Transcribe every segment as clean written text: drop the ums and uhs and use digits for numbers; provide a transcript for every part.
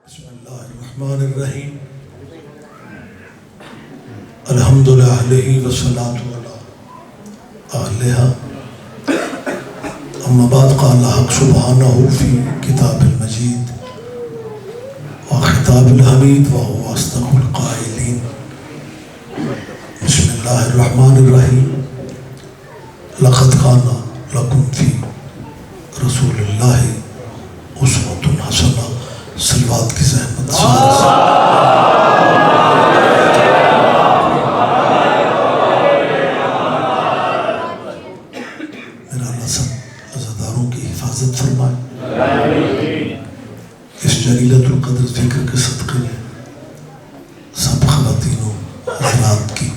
بسم اللہ الرحمن الرحیم الحمد للہ والصلاة علی آلہا اما بعد قال حق سبحانہ فی کتاب المجید وخطاب الحمید وهو اصدق القائلین بسم اللہ الرحمن الرحیم لقد کان لکم فی رسول اللہ اسوۃ حسنہ صلوات کی زحمت میرا اللہ سب عزاداروں کی حفاظت فرمائے، اس جلیلۃ القدر ذکر کے صدقے میں سب خواتینوں حضرات کی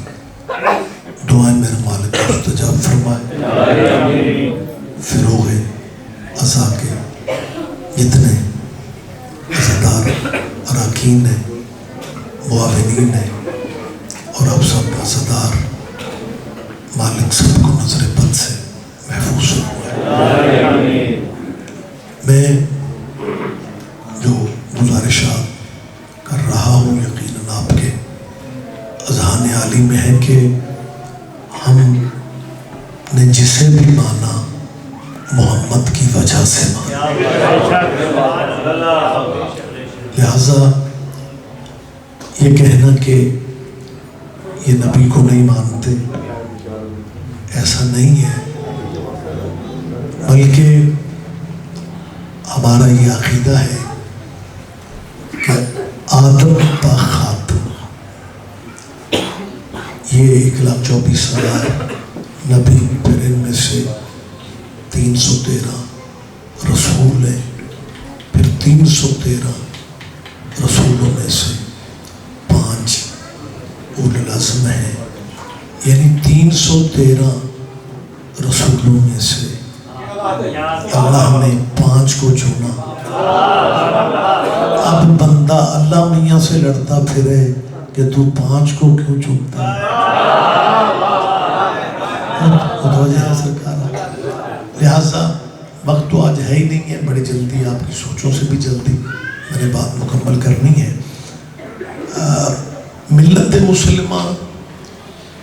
دعائیں میرے مالک مستجاب فرمائے، فروغ عزا کے جتنے عزادار اراکین ہیں، معاونین ہیں، اور اب سب عزادار مالک سب کو نظر بد سے محفوظ فرمائے۔ میں جو گزارشات کر رہا ہوں یقیناً آپ کے اذہان عالی میں ہے کہ ہم نے جسے بھی مانا محمد کی وجہ سے مانا، لہذا یہ کہنا کہ یہ نبی کو نہیں مانتے ایسا نہیں ہے، بلکہ ہمارا یہ عقیدہ ہے کہ آدم تا خاتم یہ 1,24,000 نبی، پھر ان میں سے 313 رسول ہیں، پھر 313 رسولوں میں سے 5 اولو العزم ہیں، یعنی 313 رسولوں میں سے اللہ نے 5 کو چنا۔ اب بندہ اللہ میاں سے لڑتا پھرے کہ تو 5 کو کیوں چنتا ہے؟ متوجہ ہے سرکار؟ لہٰذا وقت تو آج ہے ہی نہیں ہے، بڑی جلدی آپ کی سوچوں سے بھی جلدی میں نے بات مکمل کرنی ہے۔ ملت مسلمہ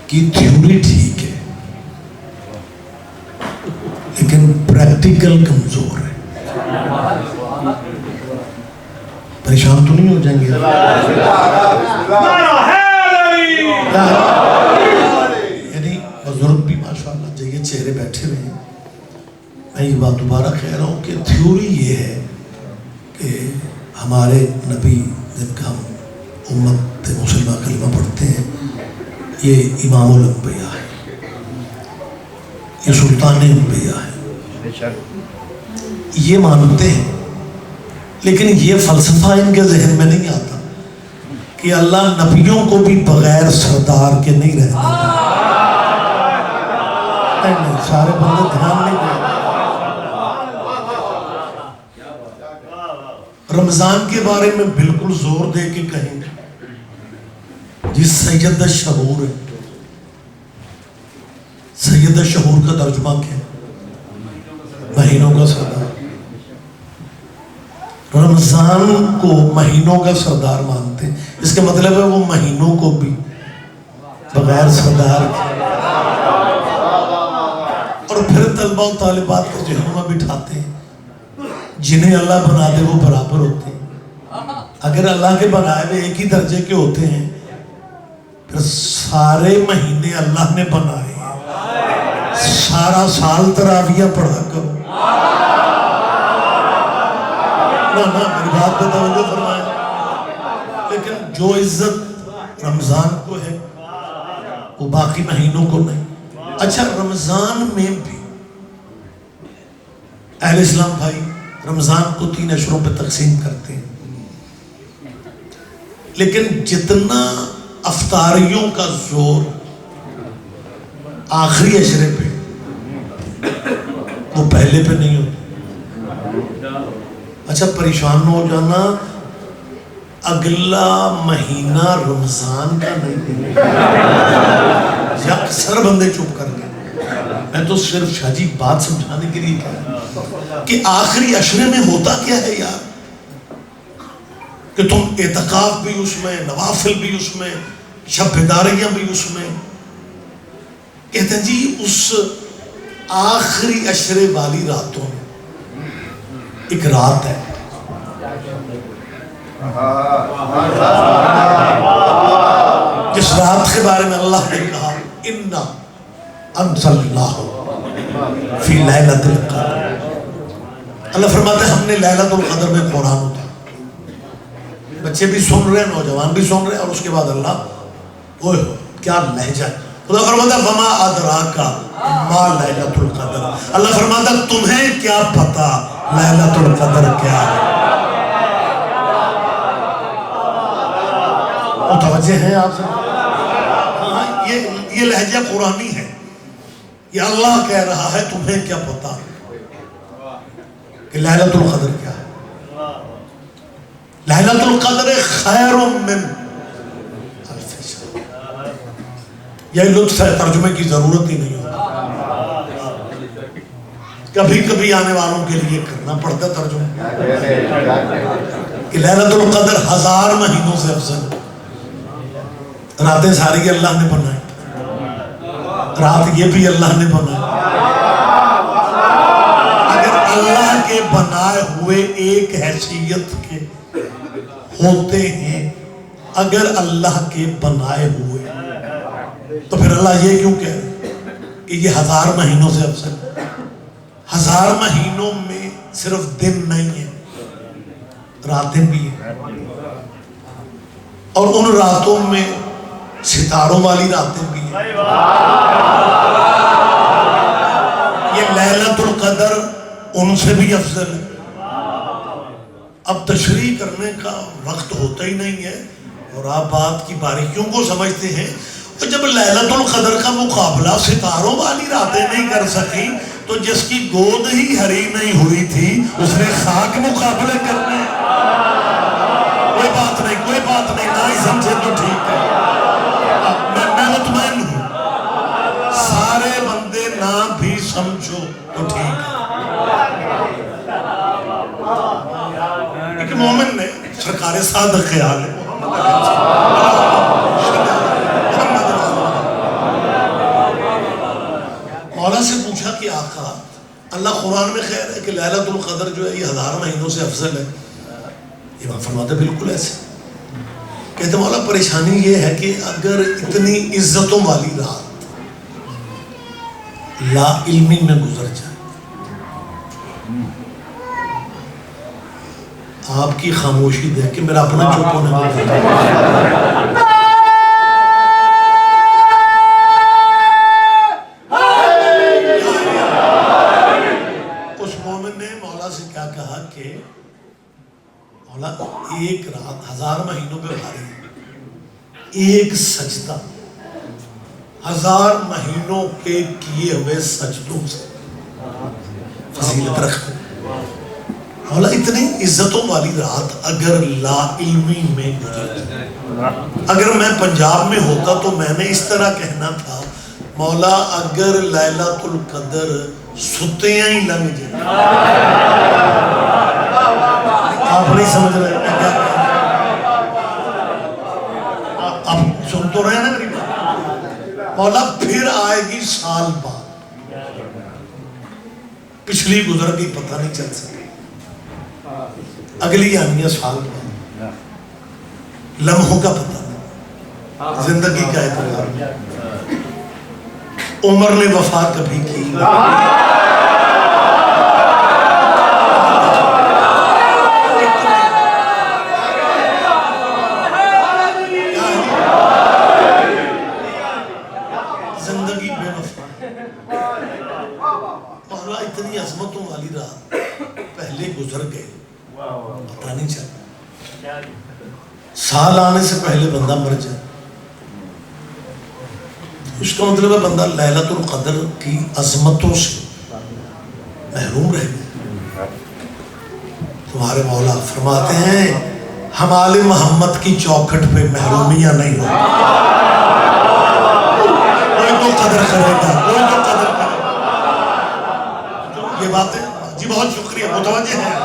کی تھیوری ٹھیک ہے لیکن پریکٹیکل کمزور ہے۔ پریشان تو نہیں ہو جائیں گے؟ یعنی بزرگ بھی ماشاءاللہ جگہ چہرے بیٹھے ہوئے ہیں، میں یہ بات دوبارہ کہہ رہا ہوں کہ تھیوری یہ ہے کہ ہمارے نبی جن کا ہم امت مسلمہ کلمہ پڑھتے ہیں یہ امام الانبیاء ہے، یہ سلطان انبیاء ہے، یہ مانتے ہیں، لیکن یہ فلسفہ ان کے ذہن میں نہیں آتا کہ اللہ نبیوں کو بھی بغیر سردار کے نہیں رہتا۔ نہیں، سارے بندے دھیان نہیں دیں۔ رمضان کے بارے میں بالکل زور دے کے کہیں جس سید الشہور ہے، سید الشہور کا ترجمہ کیا؟ مہینوں کا سردار۔ رمضان کو مہینوں کا سردار مانتے ہیں، اس کا مطلب ہے وہ مہینوں کو بھی بغیر سردار کے، اور پھر طلبہ و طالبات کو ذہنوں میں بٹھاتے ہیں جنہیں اللہ بنا دے وہ برابر ہوتے ہیں۔ اگر اللہ کے بنائے ہوئے ایک ہی درجے کے ہوتے ہیں پھر سارے مہینے اللہ نے بنائے ہیں، سارا سال تراویح پڑھا کرو۔ نہ میری بات پہ توجہ فرمائیں، لیکن جو عزت رمضان کو ہے وہ باقی مہینوں کو نہیں۔ اچھا، رمضان میں بھی اہل اسلام بھائی رمضان کو 3 اشروں پہ تقسیم کرتے ہیں، لیکن جتنا افطاریوں کا زور آخری اشرے پہ وہ پہلے پہ نہیں ہوتا۔ اچھا، پریشان نہ ہو جانا، اگلا مہینہ رمضان کا نہیں ہے، اکثر بندے چپ کر گئے۔ میں تو صرف شاہ جی بات سمجھانے کے لیے کہا کہ آخری عشرے میں ہوتا کیا ہے یار؟ کہ تم اعتکاف بھی اس میں، نوافل بھی اس میں، شب بیداریاں بھی اس میں. کہتے ہیں جی اس آخری عشرے والی راتوں میں ایک رات ہے، جس رات کے بارے میں اللہ نے کہا اِنَّا أَنزَلْنَاهُ فِي لَيْلَةِ الْقَدْرِ. اللہ فرماتے ہیں ہم نے لیلۃ القدر میں قرآن اتارا. بچے بھی سن رہے ہیں، نوجوان بھی سن رہے ہیں، اور اس کے بعد اللہ اوہ کیا لہجہ ہے. خدا فرماتا ہے وَمَا أَدْرَاكَ مَا لَيْلَةُ الْقَدْرِ. اللہ فرماتا ہے تمہیں کیا پتا لیلۃ القدر کیا ہے. متوجہ ہیں آپ سے؟ یہ لہجہ قرآنی ہے. یہ اللہ کہہ رہا ہے تمہیں کیا پتا کہ لیلۃ القدر کیا ہے. لیلۃ القدر خیر من الف شہر. یہ لطف ہے، ترجمے کی ضرورت ہی نہیں ہوتی. کبھی کبھی آنے والوں کے لیے کرنا پڑتا ترجمہ کہ لیلۃ القدر 1000 مہینوں سے افضل. راتیں ساری اللہ نے بنائی، رات یہ بھی اللہ نے بنائی. اگر اللہ کے بنائے ہوئے ایک حیثیت کے ہوتے ہیں، اگر اللہ کے بنائے ہوئے، تو پھر اللہ یہ کیوں کہہ رہے کہ یہ 1000 مہینوں سے افضل. 1000 مہینوں میں صرف دن نہیں ہے، راتیں بھی ہیں، اور ان راتوں میں ستاروں والی راتیں بھی ہیں. یہ لیلۃ القدر ان سے بھی افضل ہے. اب تشریح کرنے کا وقت ہوتا ہی نہیں ہے، اور آپ بات کی باریکیوں کو سمجھتے ہیں. اور جب لیلۃ القدر کا مقابلہ ستاروں والی راتیں نہیں کر سکی، تو جس کی گود ہی ہری نہیں ہوئی تھی اس نے خاک مقابلے کرنے. کوئی بات نہیں، کوئی بات نہیں، نہ ہی سمجھے تو ٹھیک ہے. میں مطمئن ہوں سارے بندے نہ بھی سمجھو تو ٹھیک ہے. ایک مومن نے سرکار صادق خیال ہے مولا سے پوچھا کہ آقا اللہ قرآن میں خیر ہے کہ لیلۃ القدر جو ہے یہ 1000 مہینوں سے افضل ہے. امام فرماتے بالکل ایسے. کہتے مولا پریشانی یہ ہے کہ اگر اتنی عزتوں والی رات لا علمی میں گزر جائے. آپ کی خاموشی دیکھ کے میرا اپنا چپ ہونے لگا. اس مومن نے مولا سے کیا کہا کہ مولا ایک رات 1000 مہینوں پہ بھاری، ایک سجدہ 1000 مہینوں کے کیے ہوئے سجدوں سے فضیلت رکھتے. مولا اتنی عزتوں والی رات اگر لا علمی میں گزر جائے. اگر میں پنجاب میں ہوتا تو میں نے اس طرح کہنا تھا مولا اگر لیلۃ القدر ستیاں ہی لنگ جائے. آپ نہیں سمجھ رہے کیا آپ سن تو رہے نا میری بات. مولا پھر آئے گی سال بعد، پچھلی گزر گئی پتہ نہیں چل سکتی، اگلی آنی ہے سال بعد. لمحوں کا پتہ نہیں، زندگی کا اعتبار. عمر نے وفا کبھی کی زندگی بے وفا. مولا اتنی عظمتوں والی رات پہلے گزر گئے پتہ نہیں چلا. سال آنے سے پہلے بندہ مر جائے، اس کا مطلب ہے بندہ لیلۃ القدر کی عظمتوں سے محروم رہ گیا. تمہارے مولا فرماتے ہیں ہم آل محمد کی چوکھٹ پہ محرومیاں نہیں ہوتی. کوئی تو قدر کرے گا، کوئی تو قدر کرے گا. یہ باتیں جی بہت شکریہ، متوجہ ہیں.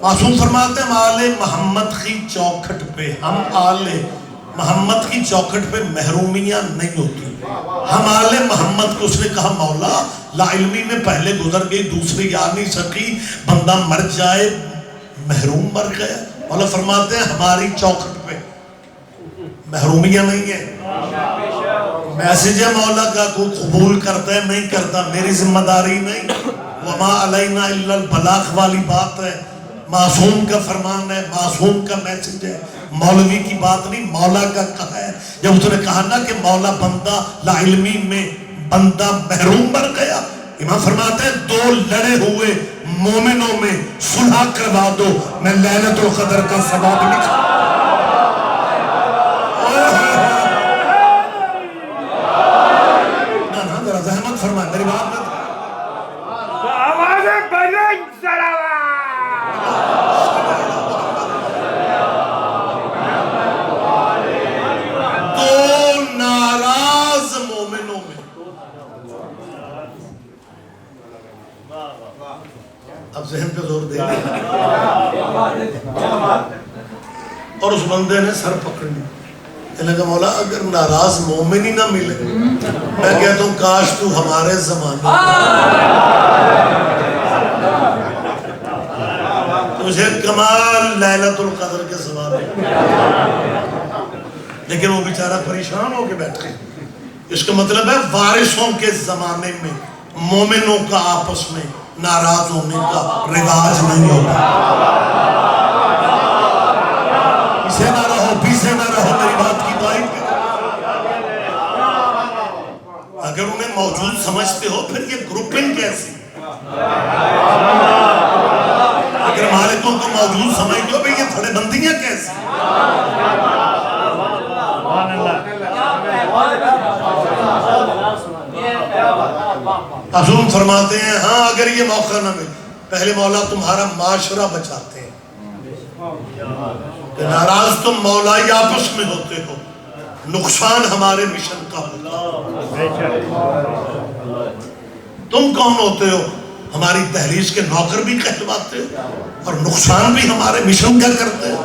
معصوم فرماتے ہیں ہم آل محمد کی چوکھٹ پہ، ہم آل محمد کی چوکھٹ پہ محرومیاں نہیں ہوتی. ہم آل محمد کو اس نے کہا مولا لا علمی میں پہلے گزر گئی، دوسری آ نہیں سکی، بندہ مر جائے محروم مر گیا. مولا فرماتے ہیں ہماری چوکھٹ پہ محرومیاں نہیں ہیں. میسج ہے مولا کا، کوئی قبول کرتا ہے نہیں کرتا میری ذمہ داری نہیں. وما علینا الا البلاغ والی بات ہے، معصوم کا فرمان ہے، معصوم کا میسج ہے، مولوی کی بات نہیں، مولا کا کہا ہے. جب اس نے کہا نا کہ مولا بندہ لا علمی میں بندہ محروم مر گیا، امام فرماتے ہیں دو لڑے ہوئے مومنوں میں صلح کروا دو، میں لیلۃ القدر کا ثواب لکھا. ذرا زحمت فرمائے میری بات آواز بلند دو ناراض مومنوں میں. اب ذہن پہ زور دے اور اس بندے نے سر پکڑ لیا. کہنے لگا مولا اگر ناراض مومن ہی نہ ملے میں کہتا ہوں کاش تو ہمارے زمانے تجھے کمال لیلۃ القدر کے ثواب. لیکن وہ بیچارہ پریشان ہو کے بیٹھے. اس کا مطلب ہے وارثوں کے زمانے میں مومنوں کا آپس میں ناراض ہونے کا رواج نہیں ہوتا. اسے نہ رہو پیچھے نہ رہو میری بات کی بات کرو. اگر انہیں موجود سمجھتے ہو پھر یہ گروپنگ کیسی؟ اگر مالکوں کو موجود سمجھتے ہو پھر یہ تھوڑے بندیاں کیسی؟ معصوم فرماتے ہیں ہاں اگر یہ موقع نہ ملے پہلے مولا تمہارا معاشرہ بچاتے ہیں کہ ناراض تم مولائی آپس میں ہوتے ہو، نقصان ہمارے مشن کا ہوتا. تم کون ہوتے ہو؟ ہماری تحریش کے نوکر بھی کہلواتے ہو اور نقصان بھی ہمارے مشن کا کرتے ہو.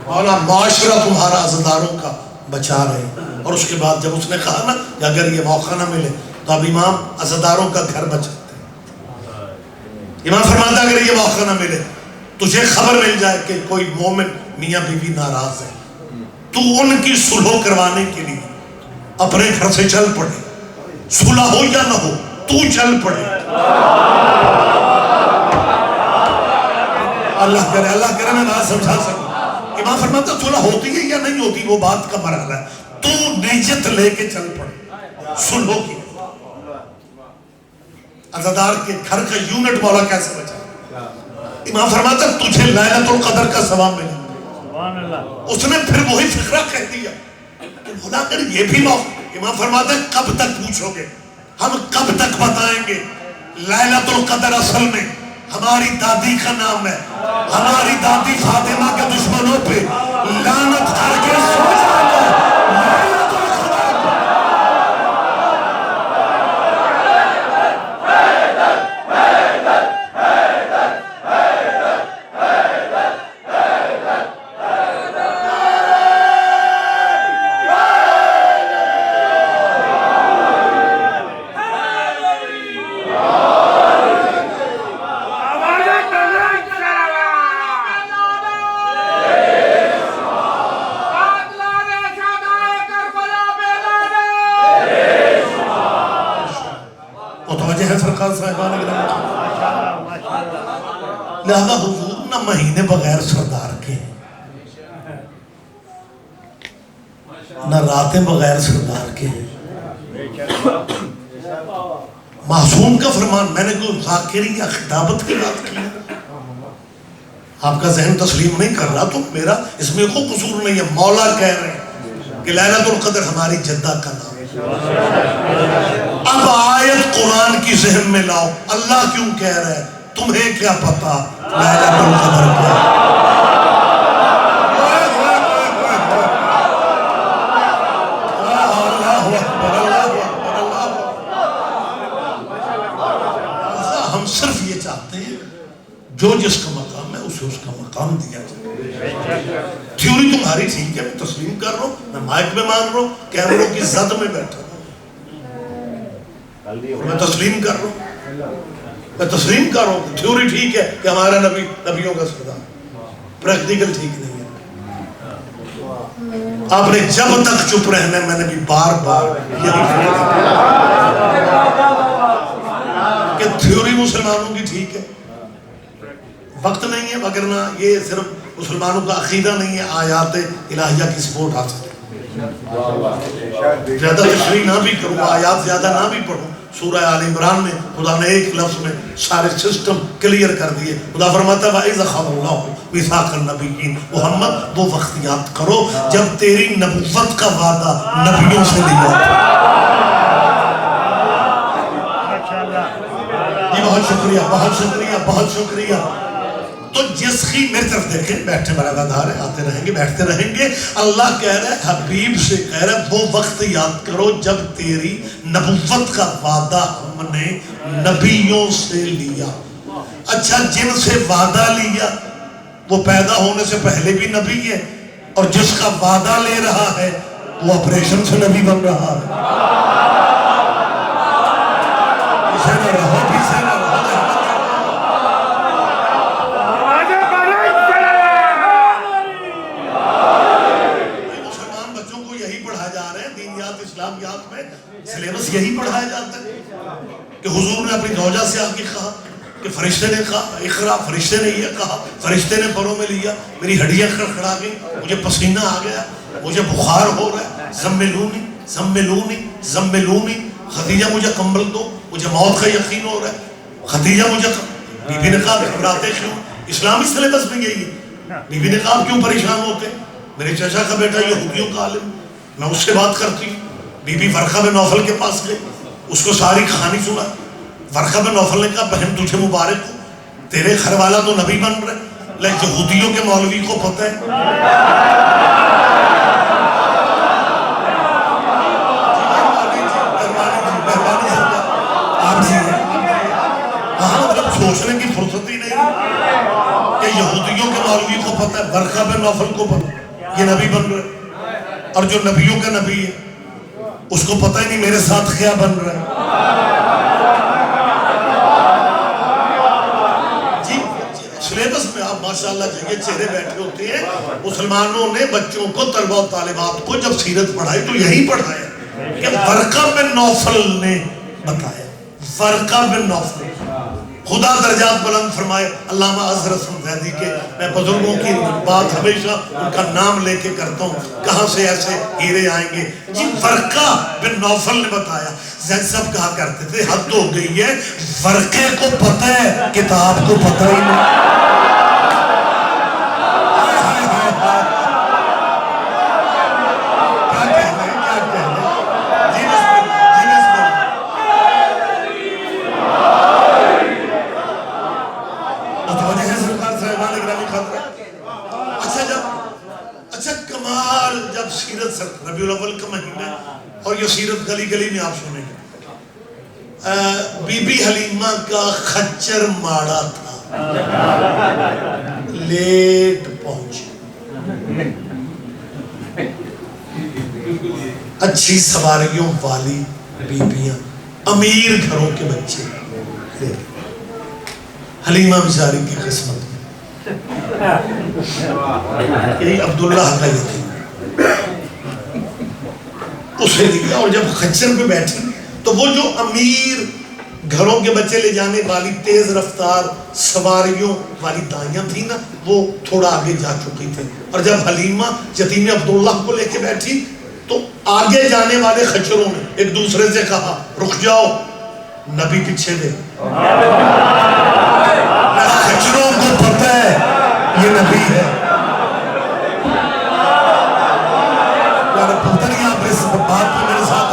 مولا معاشرہ تمہارا عزاداروں کا بچا رہے. اور اس کے بعد جب اس نے کہا نا کہ اگر یہ موقع نہ ملے تو اب امام عزاداروں کا گھر بچاتے ہیں. امام فرماتا اگر یہ موقع نہ ملے تجھے خبر مل جائے کہ کوئی مومن میاں بیوی ناراض ہے تو ان کی صلح کروانے کے لیے اپنے گھر سے چل پڑے. صلح ہو یا نہ ہو تو چل پڑے. اللہ کرے میں بات سمجھا سکوں. امام فرماتا صلح ہوتی ہے یا نہیں ہوتی وہ بات کا مرحلہ ہے، تو نیت لے کے چل پڑے صلح کی. عزادار کے گھر کا یونٹ مولا کیسے بچا؟ امام فرماتا تجھے لیلۃ القدر کا ثواب ملے. اس نے پھر وہی فقرہ کہہ دیا کہ مولا اگر یہ بھی موقع. امام فرماتا ہے کب تک پوچھو گے، ہم کب تک بتائیں گے. لیلۃ القدر اصل میں ہماری دادی کا نام ہے. ہماری دادی فاطمہ کے دشمنوں پہ لعنت کر کے سو جاتا ہے. لہذا حضور نہ مہینے بغیر سردار کے نہ راتیں بغیر سردار کے. معصوم کا فرمان. میں نے کوئی ذاکری یا خطابت کی بات کی، آپ کا ذہن تسلیم نہیں کر رہا تو میرا اس میں کوئی قصور نہیں ہے. مولا کہہ رہے ہیں کہ لیلۃ القدر ہماری جدہ کا نام ہے. اب آیت قرآن کی ذہن میں لاؤ. اللہ کیوں کہہ رہا ہے؟ تمہیں کیا پتا لیلۃ القدر کیا ہے؟ جو جس کا مقام ہے اسے اس کا مقام دیا جائے. تھیوری تمہاری ٹھیک ہے، میں تسلیم کر رہا ہوں، میں مائک میں مان رہا ہوں، کیمروں کی زد میں بیٹھا ہوں، میں تسلیم کر رہا ہوں، میں تسلیم کر رہا ہوں. تھیوری ٹھیک ہے کہ ہمارا نبی نبیوں کا سردار، پریکٹیکل ٹھیک نہیں ہے. آپ نے جب تک چپ رہنا ہے، میں نے بھی بار بار یہی کہ تھیوری مسلمانوں کی ٹھیک ہے، وقت نہیں ہے، وگرنہ یہ صرف مسلمانوں کا عقیدہ نہیں ہے، آیات الہیہ کی سپورٹ حاصل ہے. زیادہ تشریح نہ بھی کروں، آیات زیادہ نہ بھی پڑھوں. سورہ آل عمران میں خدا نے ایک لفظ میں سارے سسٹم کلیئر کر دیے. خدا فرماتا ہے وَإِذْ أَخَذَ اللَّهُ مِيثَاقَ النَّبِيِّينَ، محمد وہ وقت یاد کرو جب تیری نبوت کا وعدہ نبیوں سے لیا تھا. جی بہت شکریہ، بہت شکریہ، بہت شکریہ. تو جس کی میری طرف دیکھیں، بیٹھے برادر ہیں، آتے رہیں گے، بیٹھتے رہیں گے. اللہ کہہ رہا ہے، حبیب سے کہہ رہا ہے وہ وقت یاد کرو جب تیری نبوت کا وعدہ ہم نے نبیوں سے لیا. اچھا، جن سے وعدہ لیا وہ پیدا ہونے سے پہلے بھی نبی ہے، اور جس کا وعدہ لے رہا ہے وہ آپریشن سے نبی بن رہا ہے. اسے نہ رہو، اسے نہ رہو. اسلامیات میں سلیبس یہی پڑھایا جاتا ہے کہ حضور نے اپنی زوجہ سے آ کے کہا کہ فرشتے نے کہا اقرا، فرشتے نے یہ کہا، فرشتے نے پروں میں لیا، میری ہڈیاں کھڑکھڑا گئی، مجھے پسینہ آ گیا، مجھے بخار ہو رہا ہے، زملونی زملونی زملونی، خدیجہ مجھے کمبل دو، مجھے موت کا یقین ہو رہا ہے. خدیجہ مجھے بی بی نے کہا گھبراتے کیوں؟ اسلامی سلیبس میں یہی ہے. بی بی نے کہا کیوں پریشان ہوتے؟ میرے چچا کا بیٹا یہودیوں کا عالم، میں اس سے بات کرتی ہوں. بی بی ورقہ بن نوفل کے پاس گئی، اس کو ساری کہانی سنا. ورقہ بن نوفل نے کہا بہن تجھے مبارک ہو، تیرے گھر والا تو نبی بن رہے، لیکن یہودیوں کے مولوی کو پتہ ہے. آپ جی ہاں، مطلب سوچنے کی فرصت ہی نہیں کہ یہودیوں کے مولوی کو پتہ ہے، ورقہ بن نوفل کو پتہ یہ نبی بن رہے، اور جو نبیوں کا نبی ہے اس کو پتہ ہی نہیں میرے ساتھ کیا بن رہا ہے. جی سلیبس میں آپ ماشاءاللہ جگہ چہرے بیٹھے ہوتے ہیں. مسلمانوں نے بچوں کو، طلبہ و طالبات کو جب سیرت پڑھائی تو یہی پڑھایا کہ ورقہ بن نوفل نے بتایا. ورقہ بن نوفل، خدا درجات بلند فرمائے. علامہ اظہر حسن زیدی کے، میں بزرگوں کی بات ہمیشہ ان کا نام لے کے کرتا ہوں، کہاں سے ایسے ہیرے آئیں گے. جی ورقہ بن نوفل نے بتایا. زید صاحب کہا کرتے تھے حد ہو گئی ہے، ورقے کو پتہ ہے کتاب کو پتہ ہی نہیں. ربیع الاول کا مہینہ اور یہ سیرت گلی گلی میں آپ سنیں گے. بی بی حلیمہ کا خچر ماڑا تھا، لیٹ پہنچے. اچھی سواریوں والی بیبیاں، امیر گھروں کے بچے، حلیمہ بیچاری کی قسمت میں یہی عبداللہ کا یتیم اسے دیا. اور جب خچر پہ بیٹھی تو وہ جو امیر گھروں کے بچے لے جانے والی تیز رفتار سواریوں والی دائیاں تھی نا، وہ تھوڑا آگے جا چکی تھے. اور جب حلیمہ یتیم عبداللہ کو لے کے بیٹھی تو آگے جانے والے خچروں نے ایک دوسرے سے کہا رک جاؤ، نبی پیچھے دے. خچروں کو پتہ ہے یہ نبی ہے. پتہ نہیں آپ اس بات کو میرے ساتھ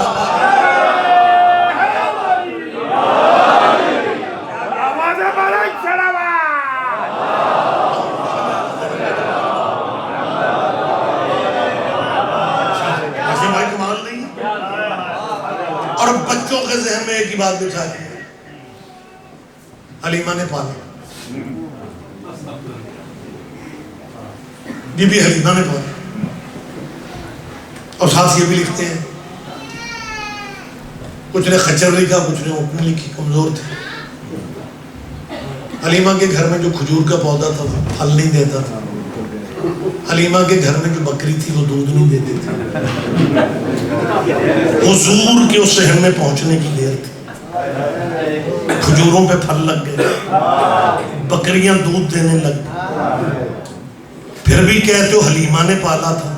اور بچوں کے ذہن میں ایک ہی بات بٹھا دی، حلیمہ نے پالا. بی بی حلیمہ نے پڑھا. اور ساتھ یہ بھی لکھتے ہیں کچھ نے خچر لکھا کچھ نے حکم لکھی, کمزور تھے. حلیمہ کے گھر میں جو کھجور کا پودا تھا وہ پھل نہیں دیتا تھا. حلیمہ کے گھر میں جو بکری تھی وہ دودھ نہیں دیتی تھی. حضور کے اس صحن میں پہنچنے کی دیر تھی. کھجوروں پہ پھل لگ گئے, بکریاں دودھ دینے لگ گئی. پھر بھی کہتے ہو حلیمہ نے پالا تھا.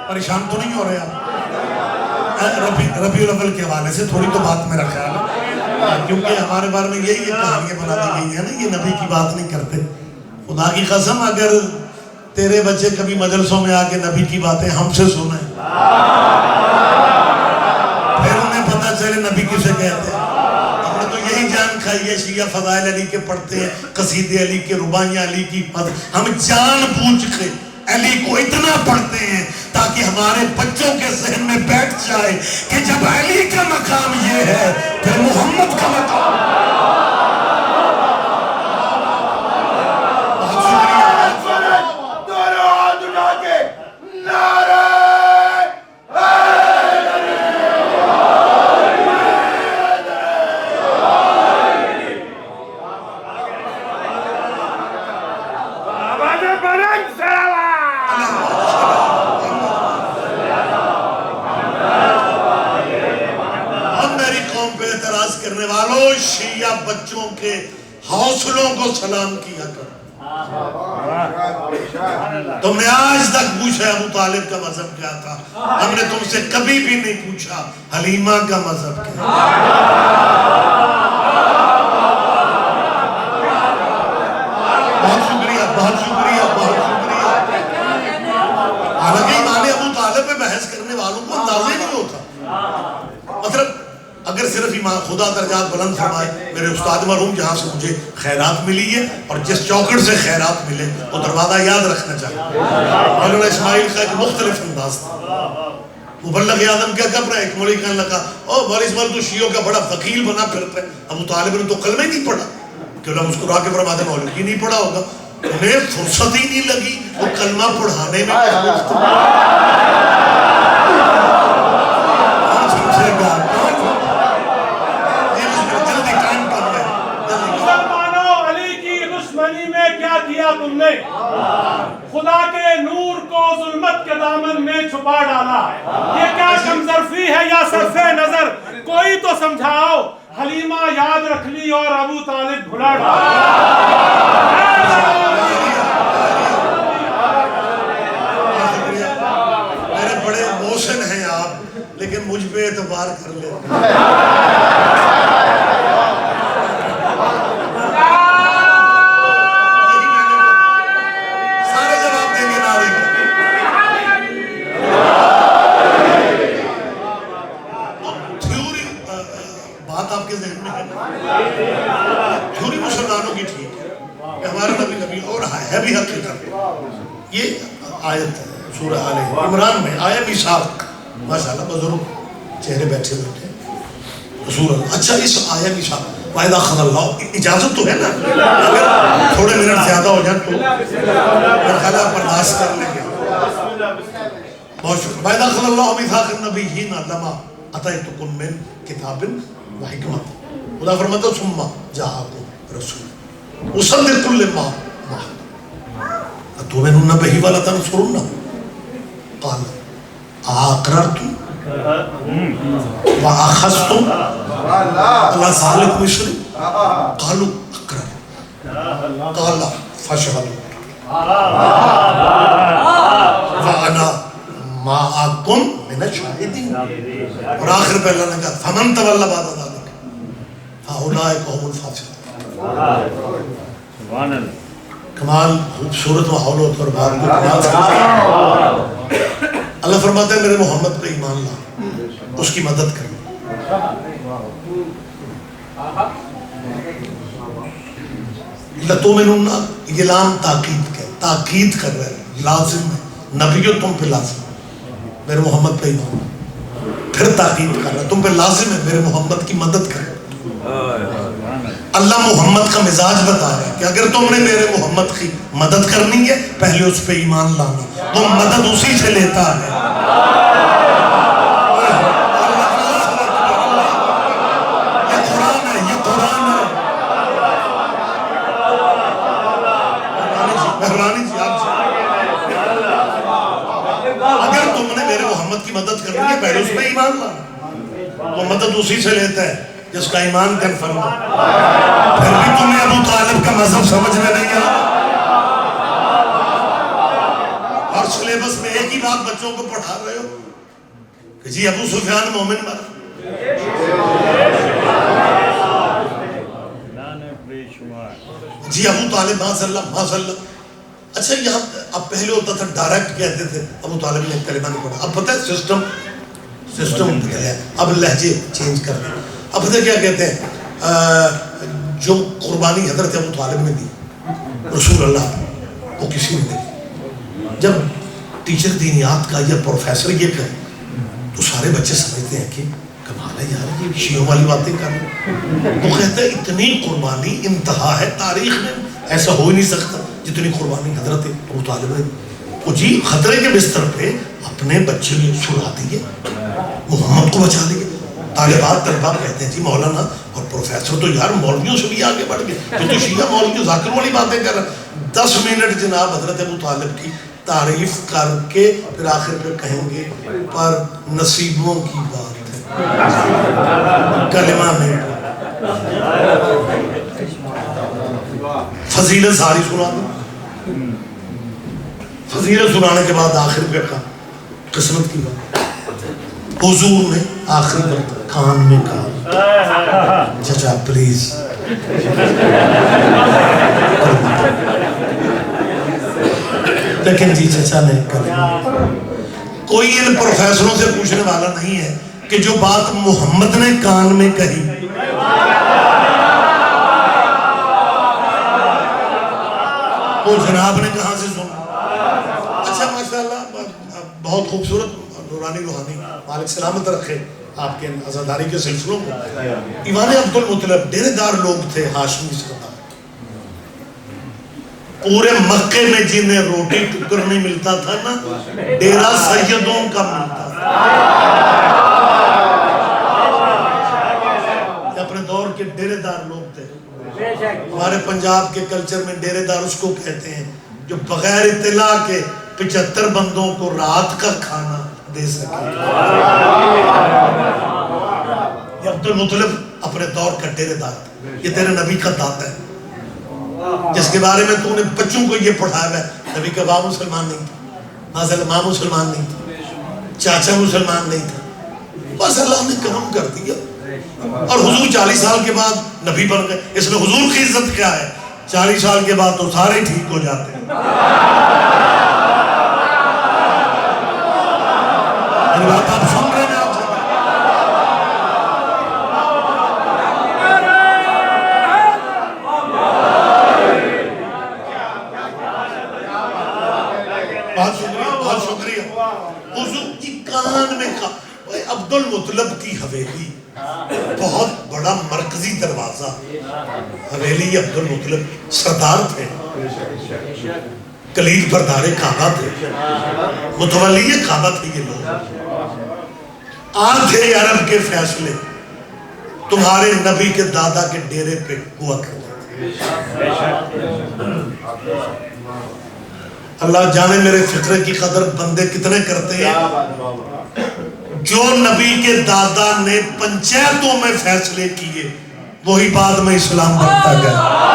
پریشان تو نہیں ہو رہے آپ؟ ربیع الاول کے حوالے سے تھوڑی تو بات میرا خیال ہے, کیونکہ ہمارے بارے میں یہی کہانیاں بنا دی گئی ہیں نا, یہ نبی کی بات نہیں کرتے. خدا کی قسم اگر تیرے بچے کبھی مجلسوں میں آ کے نبی کی باتیں ہم سے سنیں, پھر انہیں پتہ چلے نبی کسے کہتے ہیں. ہم نے تو یہی جان کھائی ہے, شیعہ فضائل علی کے پڑھتے ہیں, قصیدے علی کے, رباعیاں علی کی, ہم جان بوجھ کے علی کو اتنا پڑھتے ہیں تاکہ ہمارے بچوں کے ذہن میں بیٹھ جائے کہ جب علی کا مقام یہ ہے پھر محمد کا مقام. کرنے والوں, شیعہ بچوں کے حوصلوں کو سلام کیا کرو. تم نے آج تک پوچھا ابو طالب کا مذہب کیا تھا, ہم نے تم سے کبھی بھی نہیں پوچھا حلیمہ کا مذہب کیا تھا. بہت شکریہ, بہت شکریہ, بہت شکریہ. حالانکہ امام ابو طالب پہ بحث کرنے والوں کو اندازہ نہیں ہوتا. مطلب اگر صرف ایمان خدا درجات بلند فرمائے, میرے استاد مرحوم جہاں سے مجھے خیرات ملی ہے اور جس چوکڑ سے خیرات ملے وہ دروازہ یاد رکھنا چاہیے. مولانا اسماعیل کا ایک مختلف انداز تھا. مبلغ اعظم کیا کر رہا ہے, ایک مولوی کہنے لگا او مولانا اسماعیل تو شیعوں کا بڑا وکیل بنا پھرتا ہے. ابو طالب نے تو کلمہ ہی نہیں پڑھا. کہ اللہ مسکرا کے فرماتے ہیں مولوی نہیں پڑھا ہوگا, انہیں فرصت ہی نہیں لگی وہ کلمہ پڑھانے میں. تم نے خدا کے نور کو ظلمت کے دامن میں چھپا ڈالا. یہ کیا کمظرفی ہے یا صرف نظر, کوئی تو سمجھاؤ. حلیمہ یاد رکھ لی اور ابو طالب بھلا ڈالا. میرے بڑے محسن ہیں آپ, لیکن مجھ پہ اعتبار کر لیں. تھیوری مسلمانوں کی ٹھیک ہے کہ ہمارا نبی نبی اور ہے بھی حقیقت. یہ آیت ہے سورہ آل عمران میں, آیہ میثاق. ماشاءاللہ بزرگ چہرے بیٹھے ہوتے ہیں رسول اللہ. اچھا اس آیہ میثاق وَإِذَا أَخَذَ اللَّهُ, اجازت تو ہے نا, اگر تھوڑے منٹ زیادہ ہو جائیں تو مرحلہ برداشت کر لیں گے. بہت شکریہ. وَإِذَا أَخَذَ اللَّهُ مِيثَاقَ النَّبِيِّينَ لَمَا آتَيْتُكُم مِّن كِتَابٍ وَحِكْمَةٍ. خدا فرماتا ہے ثُمَّ جَاءَكُمْ رَسُولٌ مُصَدِّقٌ لِّمَا مَعَكُمْ أَتُؤْمِنُونَ بِهِ وَلَتَنصُرُنَّهُ قَالَ أَأَقْرَرْتُمْ وَأَخَذْتُمْ عَلَىٰ ذَٰلِكُمْ إِصْرِي قَالُوا أَقْرَرْنَا قَالَ فَاشْهَدُوا وَأَنَا مَعَكُمْ مِنَ الشَّاهِدِينَ. اور آخر پہ اللہ نے کہا فَمَنْ تَوَلَّىٰ بَعْدَ ذَٰلِكَ فَأُولَٰئِكَ هُمُ الْفَاسِقُونَ. کمال خوبصورت ماحول ہوتا اور بات کو کمال سے اللہ فرماتا ہے میرے محمد پہ ایمان لا, اس کی مدد کرنا. لتؤمنن، یہ لام تاکید کے تاکید کر رہے ہیں، لازم ہے نبیو تم پہ لازم ہے میرے محمد پہ ایمان، پھر تاکید کر رہا ہے تم پہ لازم ہے میرے محمد کی مدد کرو۔ اللہ محمد کا مزاج بتا رہا ہے کہ اگر تم نے میرے محمد کی مدد کرنی ہے پہلے اس پہ ایمان لانا، تم مدد اسی سے لیتا ہے۔ یہ قرآن ہے، یہ قرآن ہے۔ مہربانی جی آپ سے، اگر تم نے میرے محمد کی مدد کرنی ہے پہلے اس پہ ایمان لانا، تو مدد اسی سے لیتا ہے جس کا ایمان کنفرم ہو۔ پھر بھی تمہیں ابو طالب کا مذہب سمجھ میں نہیں آ، اور سلیبس میں ایک ہی بات بچوں کو پڑھا رہے ہو کہ جی ابو سفیان مومن مرا، جی ابو طالب ماذ اللہ۔ اچھا یہاں اب پہلے ہوتا تھا ڈائریکٹ کہتے تھے ابو طالب نے کلمہ نہیں پڑھا، اب پتہ ہے سسٹم بدل ہے، اب لہجے چینج کر دیں۔ اب پتہ کیا کہتے ہیں، جو قربانی حضرت ابو طالب نے دی رسول اللہ وہ کسی نے نہیں۔ جب ٹیچر دینیات کا یا پروفیسر یہ کہے تو سارے بچے سمجھتے ہیں کہ کمال ہے یار یہ شیعوں والی باتیں کر رہے ہیں۔ وہ کہتے ہیں اتنی قربانی انتہا ہے تاریخ میں، ایسا ہو ہی نہیں سکتا جتنی قربانی حضرت ابو طالب نے۔ وہ جی خطرے کے بستر پہ اپنے بچے سلا دیے، محمد کو بچا لیے۔ طالبات طلبہ کہتے ہیں جی مولانا اور پروفیسر تو یار مولویوں سے بھی آگے بڑھ گئے، تو شیعہ مولویوں ذاکر والی باتیں کر رہے ہیں۔ 10 منٹ جناب حضرت ابو طالب کی تعریف کر کے پھر آخر پہ کہیں گے پر نصیبوں کی بات ہے، کلمہ نہیں۔ فضیلت ساری سنا دیں، فضیلت سنانے کے بعد آخر پہ کہا قسمت کی بات۔ حضور نے آخری وقت کان میں کہا چچا پلیز لیکن جی چچا نے کوئی ان پروفیسروں سے پوچھنے والا نہیں ہے کہ جو بات محمد نے کان میں کہی وہ جناب نے کہاں سے سنا۔ اچھا ماشاءاللہ بہت خوبصورت نورانی روحانی مالک سلامت رکھے آپ کے عزاداری کے سلسلوں کو۔ ایوان عبد المطلب ڈیرے دار لوگ تھے، ہاشمی سردار، پورے مکے میں جنہیں روٹی ٹکر نہیں ملتا تھا نا ڈیرہ سیدوں کا ملتا تھا۔ یہ اپنے دور کے ڈیرے دار لوگ تھے۔ ہمارے پنجاب کے کلچر میں ڈیرے دار اس کو کہتے ہیں جو بغیر اطلاع کے 75 بندوں کو رات کا کھانا دے سکے۔ یہ عبد المطلب اپنے دور کا ڈیرے دار تھا، یہ تیرے نبی کا دادا ہے جس کے بارے میں تو نے بچوں کو یہ پڑھایا ہے۔ نبی کا باپ مسلمان نہیں تھا، ماذا ماں مسلمان نہیں تھا، چاچا مسلمان نہیں تھا، بس اللہ نے کرم کر دیا اور حضور 40 سال کے بعد نبی بن گئے۔ اس میں حضور کی عزت کیا ہے، 40 سال کے بعد تو سارے ٹھیک ہو جاتے ہیں۔ بات آپ سن رہے ہیں آپ سے؟ بہت شکریہ۔ حضور کی کان میں عبد المطلب کی حویلی بہت بڑا مرکزی دروازہ، حویلی عبد المطلب سردار تھے، کلید بردار کعبہ تھے، متولی کعبہ تھے یہ لوگ۔ آدھے عرب کے فیصلے تمہارے نبی کے دادا کے ڈیرے پہ ہوا کرتے تھے۔ اللہ جانے میرے فکر کی قدر بندے کتنے کرتے ہیں۔ جو نبی کے دادا نے پنچایتوں میں فیصلے کیے وہی بعد میں اسلام بنتا گیا۔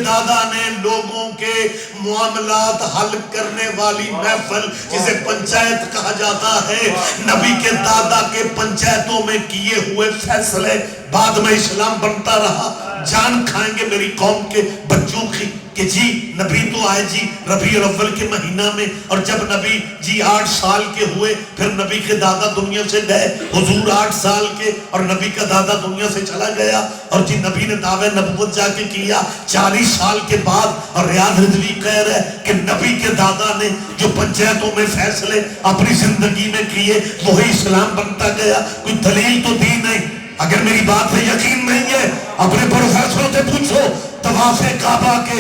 دادا نے لوگوں کے معاملات حل کرنے والی محفل جسے پنچایت کہا جاتا ہے، نبی کے دادا کے پنچایتوں میں کیے ہوئے فیصلے بعد میں اسلام بنتا رہا۔ جان کھائیں گے میری قوم کے بچوں کی کہ جی نبی تو آئے جی ربیع الاول کے مہینہ میں، اور جب نبی جی 8 سال کے ہوئے پھر نبی کے دادا دنیا سے گئے، حضور 8 سال کے اور نبی کا دادا دنیا سے چلا گیا، اور جی نبی نے دعوے نبوت جا کے کیا 40 سال کے بعد، اور ریاض رضوی کہہ رہے کہ نبی کے دادا نے جو پنچایتوں میں فیصلے اپنی زندگی میں کیے وہی اسلام بنتا گیا، کوئی دلیل تو دی نہیں۔ اگر میری بات پہ یقین نہیں ہے اپنے پروفیسروں سے پوچھو طواف کعبہ کے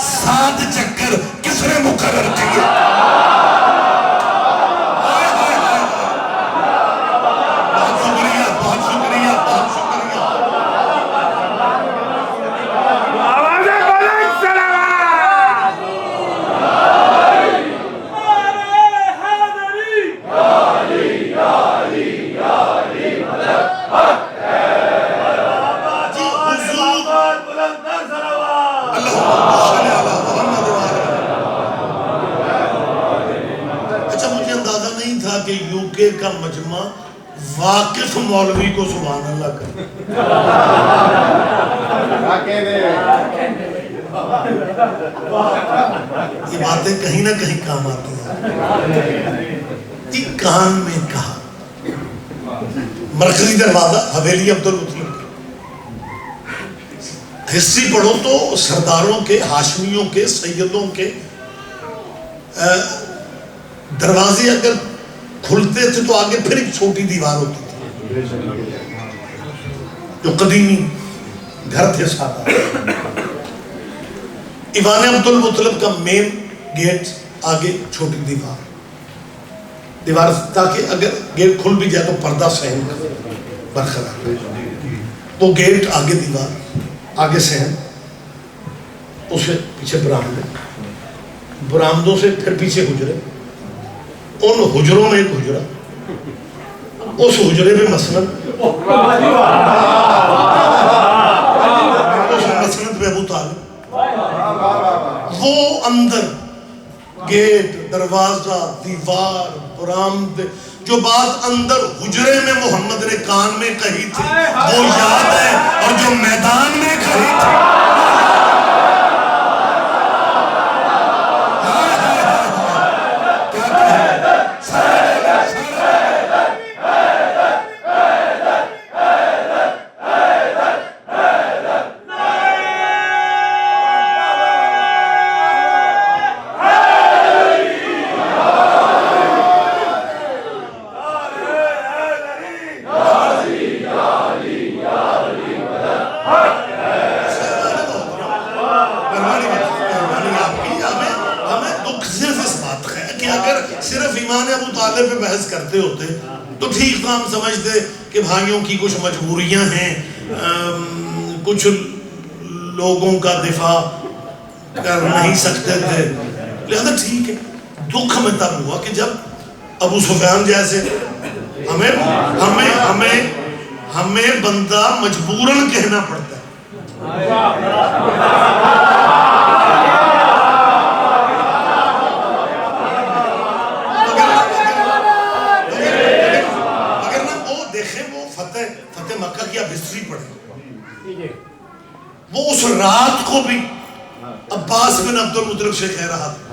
7 چکر کس نے مقرر کیے؟ بہت شکریہ بہت شکریہ بہت شکریہ۔ کہ یوکے کا مجمع واقف مولوی کو سبحان اللہ کر یہ باتیں کہیں نہ کہیں کام آتی ہیں۔ کان میں کہا مرکزی دروازہ حویلی عبدالمطلب ہسٹری پڑھو تو سرداروں کے، ہاشمیوں کے، سیدوں کے دروازے اگر کھلتے تھے تو آگے پھر ایک چھوٹی دیوار ہوتی تھی جو قدیمی گھر تھے سادہ۔ ایوان عبدالمطلب کا مین گیٹ آگے چھوٹی دیوار تاکہ اگر گیٹ کھل بھی جائے تو پردہ صحن برقرار، وہ گیٹ آگے دیوار آگے صحن، اسے پیچھے برآمدے، برآمدوں سے پھر پیچھے حجرے، ان حجروں میں ایک حجرہ، اس حجرے میں مسند، اس مسند میں ابو طالب، وہ اندر گیٹ، دروازہ، دیوار، برآمد، جو بات اندر حجرے میں محمد نے کان میں کہی تھی وہ یاد ہے، اور جو میدان میں کہی تھی پہ بحث کرتے ہوتے تو ٹھیک ہم سمجھتے کہ بھائیوں کی کچھ مجبوریاں ہیں، کچھ لوگوں کا دفاع کر نہیں سکتے تھے، لہذا ٹھیک ہے۔ دکھ ہمیں تب ہوا کہ جب ابو سفیان جیسے ہمیں بندہ مجبوراً کہنا پڑتا ہے۔ فتح مکہ کی آپ ہسٹری پڑھیں، وہ اس رات کو بھی عباس بن عبدالمطلب سے کہہ رہا تھا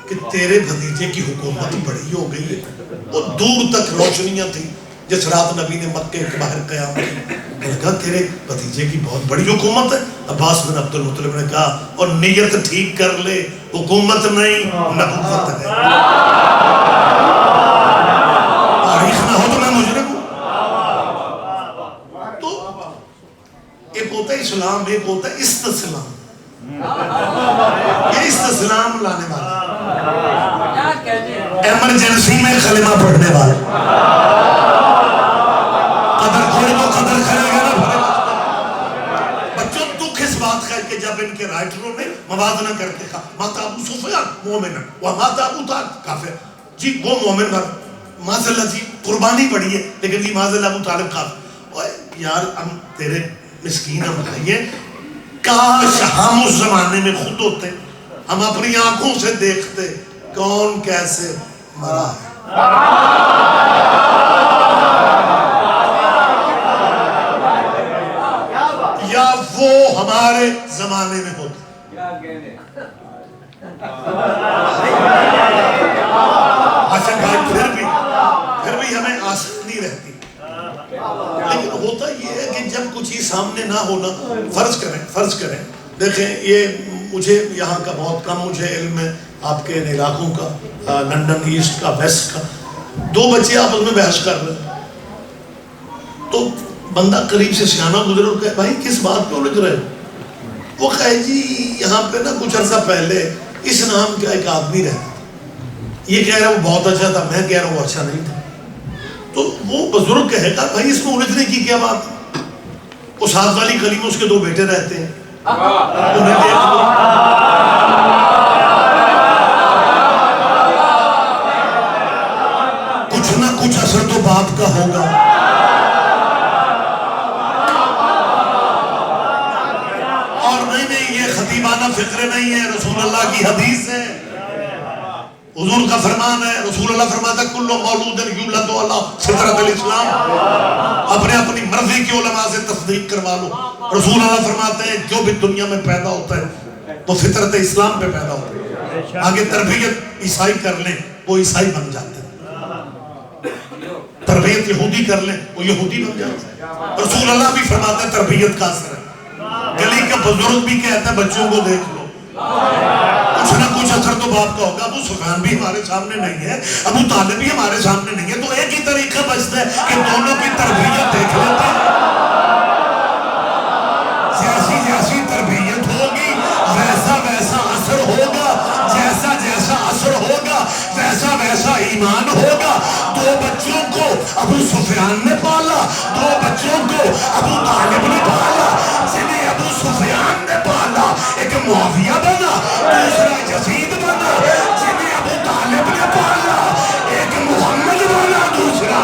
کہ تیرے بھتیجے کی حکومت بڑی ہو گئی ہے، وہ دور تک روشنیاں تھیں جس رات نبی نے مکے کے باہر قیام کی، کہا تیرے بھتیجے کی بہت بڑی حکومت ہے۔ عباس بن عبدالمطلب نے کہا اور نیت ٹھیک کر لے، حکومت نہیں نبوت ہے، تاریخ نہ ہو تو میں مجرم ہوں۔ تو ایک ہوتا ہے اسلام، ایک ہوتا ہے استسلام، یہ استسلام لانے والا، ایمرجنسی میں کلمہ پڑھنے والا، قدر کوئی تو قدر کرے گا نا۔ بچوں دکھ اس بات کا کہ جب ان کے رائٹروں نے موازنہ کر کے کہا ماتا ابو سفیان مومن و ماتا ابو طالب کافر، جی وہ مومن بن معاذاللہ جی قربانی پڑی ہے لیکن جی معاذاللہ ابو طالب کافر۔ یار ہم تیرے مسکین ہم بھائی ہیں، کاش ہم اس زمانے میں خود ہوتے، ہم اپنی آنکھوں سے دیکھتے کون کیسے مرا ہے۔ وہ ہمارے زمانے میں ہوتا. اچھا بھائی پھر بھی ہمیں آسانی رہتی. لیکن ہوتا یہ ہے کہ جب کچھ ہی سامنے نہ ہونا, فرض کریں دیکھیں, یہ مجھے یہاں کا بہت کم مجھے علم ہے, آپ کے علاقوں کا, لنڈن ایسٹ کا, ویسٹ کا, 2 بچے آپس میں بحث کر رہے ہیں, تو بندہ قریب سے سیانہ گزرے اور کہے بھائی کس بات پہ الجھ رہے ہو؟ وہ کہے جی یہاں پہ نا کچھ عرصہ پہلے اس نام کا ایک آدمی رہتا تھا, یہ کہہ رہا وہ بہت اچھا تھا, میں کہہ رہا وہ اچھا نہیں تھا. تو وہ بزرگ کہے گا بھائی اس میں الجھنے کی کیا بات ہے؟ وہ 7 والی گلی میں اس کے 2 بیٹے رہتے ہیں, انہیں دیکھ لو. کچھ نہ کچھ اثر تو باپ کا ہوگا. اور نہیں یہ خطیبانہ فکر نہیں ہے, رسول اللہ کی حدیث ہے, حضور کا فرمان ہے. رسول اللہ فرماتا ہے کل مولود یولد علی فطرت الاسلام. اپنی مرضی کی علماء سے تصدیق کروا لو. رسول اللہ فرماتے ہیں جو بھی دنیا میں پیدا ہوتا ہے وہ فطرت اسلام پہ پیدا ہوتا ہے. آگے تربیت عیسائی کر لیں وہ عیسائی بن جاتے ہیں, تربیت یہودی کر لیں وہ یہودی بن جاتے ہیں. رسول اللہ بھی فرماتے ہیں تربیت کا اثر ہے. گلی کا بزرگ بھی کہتا ہے بچوں کو دیکھ لو, کچھ نہ کچھ اثر تو باپ کا ہوگا. ابو سفیان بھی ہمارے سامنے نہیں ہے, ابو طالب بھی ہمارے سامنے نہیں ہے, تو ایک ہی طریقہ بچتا ہے کہ دونوں کی تربیت دیکھ لیتے ہیں. جیسی تربیت ہوگی ویسا اثر ہوگا, جیسا اثر ہوگا ویسا ایمان ہوگا. 2 بچوں کو ابو سفیان نے پالا, 2 بچوں کو ابو طالب نے پالا. جنہیں ابو سفیان نے پالا ایک معاویہ بنا, دوسرا یزید بنا. جنہیں ابو طالب نے پالا ایک محمد بنا, دوسرا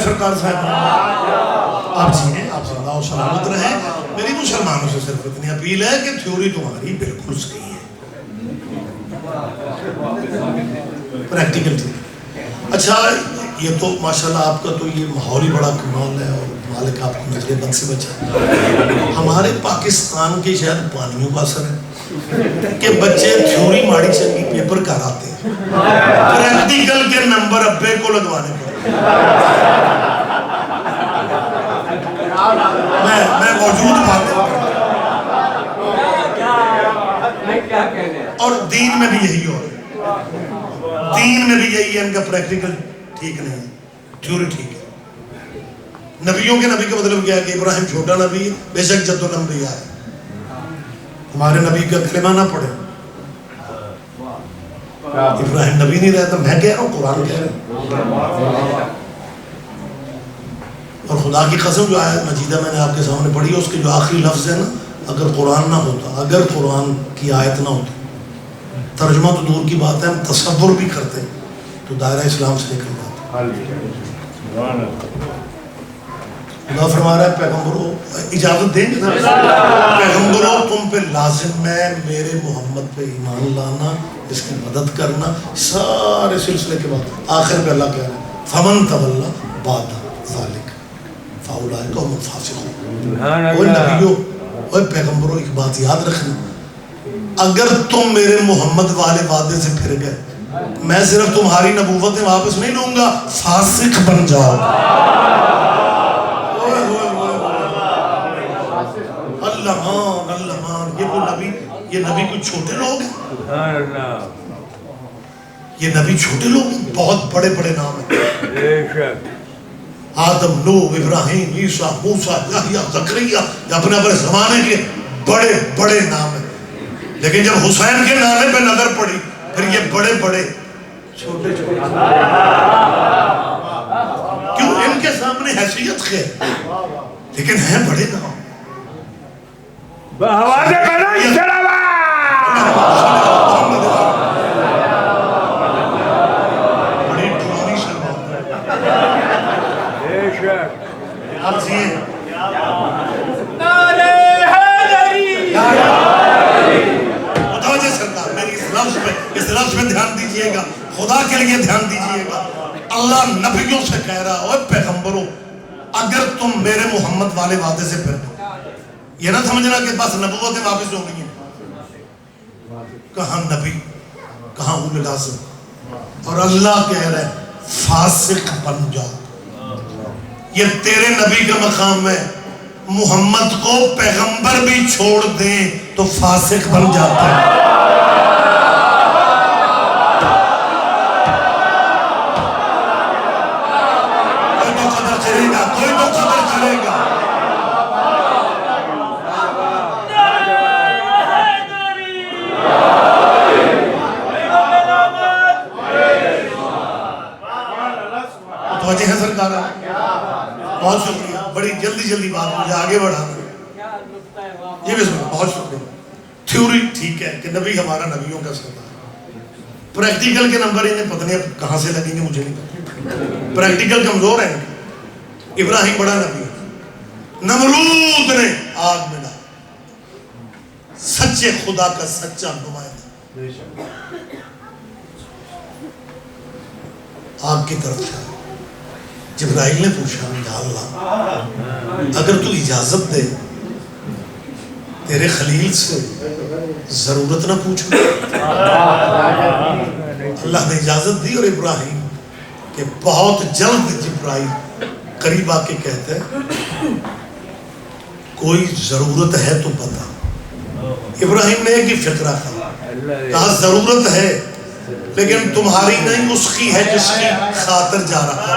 سرکار صاحب آپ جیئیں, آپ صلی اللہ سلامت رہیں. میری مسلمانوں سے صرف اتنی اپیل ہے کہ تھیوری تمہاری بالکل صحیح ہے, پریکٹیکل ٹھیک. اچھا یہ تو ماشاءاللہ آپ کا تو یہ ماحول ہی بڑا کمال ہے اور مالک آپ کو نظر بد سے بچا. ہمارے پاکستان کے شاید پانیوں کا اثر ہے کہ بچے تھیوری ماڑی چنگی پیپر کراتے ہیں, پریکٹیکل کے نمبر ابے کو لگوانے پڑتے. میں موجود بات اور دین میں بھی یہی ہو رہا ہے, دین میں بھی یہی ہے. ان کا پریکٹیکل ٹھیک نہیں ہے, تھیوری ٹھیک ہے. نبیوں کے نبی کا مطلب کیا ہے کہ ابراہیم چھوٹا نبی ہے, بے شک جد و الانبیاء ہے. ہمارے نبی کا کلمہ نہ پڑھے, ابراہیم نبی نہیں رہتا. میں کہہ رہا ہوں قرآن کہہ رہا ہوں. اور خدا کی قسم جو آیت مجیدہ میں نے آپ کے سامنے پڑھی ہے اس کے جو آخری لفظ ہے نا, اگر قرآن نہ ہوتا, اگر قرآن کی آیت نہ ہوتی, ترجمہ تو دور کی بات ہے, ہم تصور بھی کرتے تو دائرہ اسلام سے نکل جاتا. خدا فرما رہا ہے پیغمبروں, اجازت دیں گے پیغمبروں تم پہ لازم ہے میرے محمد پہ ایمان لانا, اس کی مدد کرنا. سارے سلسلے کے بعد آخر پہ اللہ کہہ رہا ہے فمن تولی بعد ذالک فاولئک هم الفاسقون. اوہ نبیوں, اوہ پیغمبروں, ایک بات یاد رکھنا, اگر تم میرے محمد والے وعدے سے پھر گئے, میں صرف تمہاری نبوتیں واپس نہیں لوں گا, فاسق بن جاؤ. اللہ یہ نبی کوئی چھوٹے لوگ ہیں, یہ نبی چھوٹے لوگ ہیں, بہت بڑے بڑے نام ہیں. آدم، نوح، ابراہیم، عیسیٰ، موسیٰ، یحییٰ، زکریا، یہ اپنے اپنے زمانے کے بڑے بڑے نام ہیں، لیکن جب حسین کے نامے پہ نظر پڑی پھر یہ بڑے بڑے چھوٹے چھوٹے، کیوں؟ ان کے سامنے حیثیت خیر لیکن ہیں بڑے نام. بہواز بلند سلام بڑی ڈرانی شروعات عرض یہ متوجہ سرکار، میری اس لفظ پہ دھیان دیجئے گا، خدا کے لیے دھیان دیجئے گا. اللہ نبیوں سے کہہ رہا ہے، اوہ پیغمبروں اگر تم میرے محمد والے وعدے سے پھر یہ نہ سمجھنا کہ بس نبوتیں واپس ہو گئی ہیں. کہاں نبی، کہاں اولو العزم، اور اللہ کہہ رہا ہے فاسق بن جاؤ. یہ تیرے نبی کا مقام ہے. محمد کو پیغمبر بھی چھوڑ دیں تو فاسق بن جاتا ہے. کوئی تو قدر کرے گا، کوئی تو قدر کرے گا. متوجہ ہے سرکار؟ بہت شکریہ، بڑی جلدی جلدی بات مجھے آگے بڑھانا. یہ بھی سنو، بہت شکریہ. تھیوری ٹھیک ہے کہ نبی ہمارا نبیوں کا سردار، پریکٹیکل کے نمبر انہیں پتہ نہیں اب کہاں سے لگیں گے، مجھے نہیں پتہ. پریکٹیکل کمزور ہیں. ابراہیم بڑا نبی ہے، نمرود نے آگ میں ڈالا، سچے خدا کا سچا نمائندہ آگ کی طرف جا. جبرائیل نے پوچھا یا اللہ اگر تو اجازت دے تیرے خلیل سے ضرورت نہ پوچھو. اللہ نے اجازت دی اور ابراہیم کہ بہت جلد جبرائیل قریب آ کے کہتے ہیں کوئی ضرورت ہے تو بتا. ابراہیم نے ایک ہی فکرہ کہا ضرورت ہے لیکن تمہاری نہیں، اس کی ہے جس کی خاطر جا رہا ہے.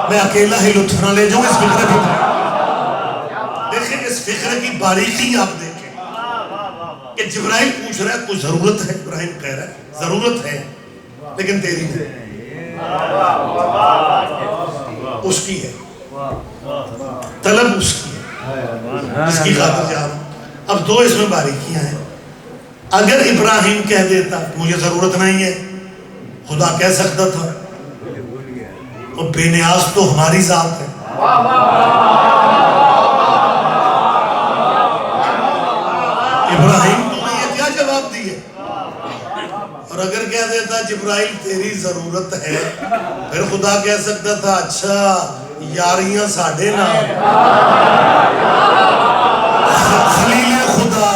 میں اکیلا ہی لطف نہ لے جاؤں اس فکرے پہ. دیکھیں اس فکرے کی باریکی آپ دیکھیں کہ جبرائیل پوچھ رہا ہے کوئی ضرورت ہے، ابراہیم کہہ رہا ہے ضرورت ہے لیکن تیری نہیں، اس کی ہے، طلب اس کی ہے، اس کی خاطر جا رہا ہوں. اب دو اس میں باریکیاں ہیں. اگر ابراہیم کہہ دیتا مجھے ضرورت نہیں ہے، خدا کہہ سکتا تھا اور بے نیاز تو ہماری ذات ہے. ابراہیم تو نے یہ کیا جواب دیے؟ اور اگر کہہ دیتا جبرائیل تیری ضرورت ہے، پھر خدا کہہ سکتا تھا اچھا یاریاں ساڑھے نام. خلیل خدا،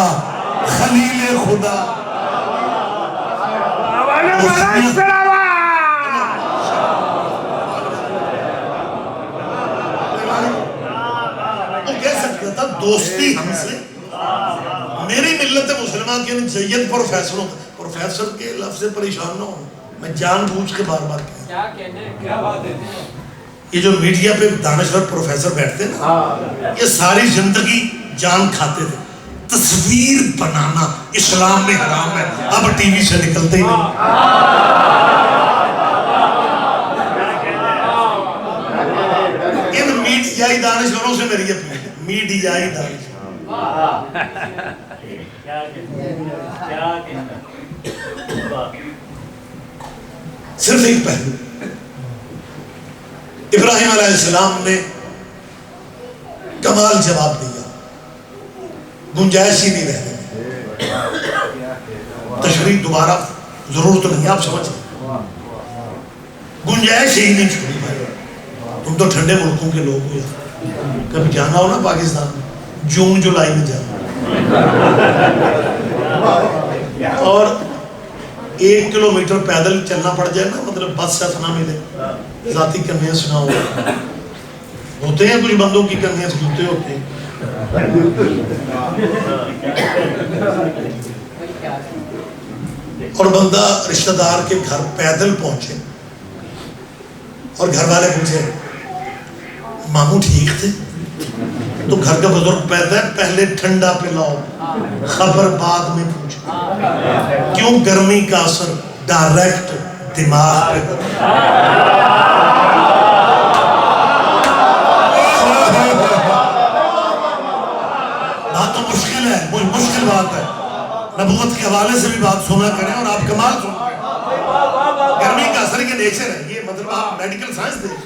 خلیل خدا. وہ کہہ سکتا تھا دوستی ہم سے، میری ملت مسلمہ کے جید پروفیسر کے لفظ سے پریشان نہ ہوں. میں جان بوجھ کے بار بار کہا یہ جو میڈیا پہ دانشور پروفیسر بیٹھتے ہیں نا، یہ ساری زندگی جان کھاتے تھے. تصویر بنانا اسلام میں حرام ہے، اب ٹی وی سے نکلتے ہی نہیں. ان میڈیائی دانشوروں سے میری اپیل ہے، میڈیائی دانشور صرف ایک پہلو. ابراہیم علیہ السلام نے کمال جواب دیا، گنجائش ہی نہیں رہ گئی. تشریح دوبارہ ضرورت نہیں، آپ سمجھ گنجائش ہی نہیں چھوڑی. بھائی تم تو ٹھنڈے ملکوں کے لوگ ہو، کبھی جانا ہو نا پاکستان میں جون جولائی میں جانا اور 1 کلومیٹر پیدل چلنا پڑ جائے نا، مطلب بس سے نہ ملے، ذاتی کنوینس نہ ہو. ہوتے ہیں کچھ بندوں کی کنوینس جوتے ہوتے ہیں. اور بندہ رشتہ دار کے گھر پیدل پہنچے اور گھر والے پوچھے ماموں ٹھیک تھے؟ تو گھر کا بزرگ کہتا ہے پہلے ٹھنڈا پلاؤ خبر بعد میں پوچھو. کیوں؟ گرمی کا اثر ڈائریکٹ دماغ پہ. بات تو مشکل ہے، مشکل بات ہے. نبوت کے حوالے سے بھی بات سنا کریں اور آپ کمال سنیں. گرمی کا اثر کے نیچر ہے یہ، مطلب آپ میڈیکل سائنس دیکھیں.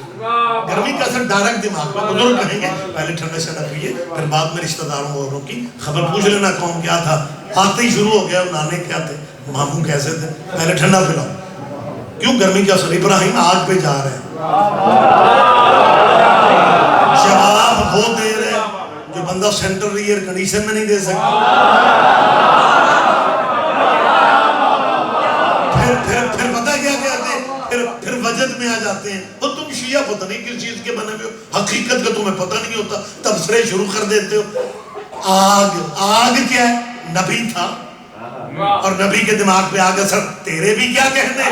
گرمی کا اثر ڈائریکٹ دماغ پہ. بزرگ کہیں گے پہلے ٹھنڈا شنڈا پیئے، پھر بعد میں رشتہ داروں اوروں کی خبر پوچھ لینا کون کیا تھا. آتے ہی شروع ہو گیا نانے کیا تھے، ماموں کیسے تھے، پہلے ٹھنڈا پلاؤ. کیوں؟ گرمی کا اثر. ابراہیم آگ پہ جا رہے ہیں، جواب وہ دے رہے ہیں جو بندہ سینٹرل ایئر کنڈیشن میں نہیں دے سکتا. پھر پتہ کیا کہتے ہیں، پھر وجد میں آ جاتے ہیں تو تم شیعہ پتہ نہیں کس چیز کے بنے ہوئے ہو، حقیقت کا تمہیں پتہ نہیں ہوتا، تبصرے شروع کر دیتے ہو. آگ کیا ہے؟ نبی تھا اور نبی کے دماغ پہ آگ اثر. تیرے بھی کیا کہنے،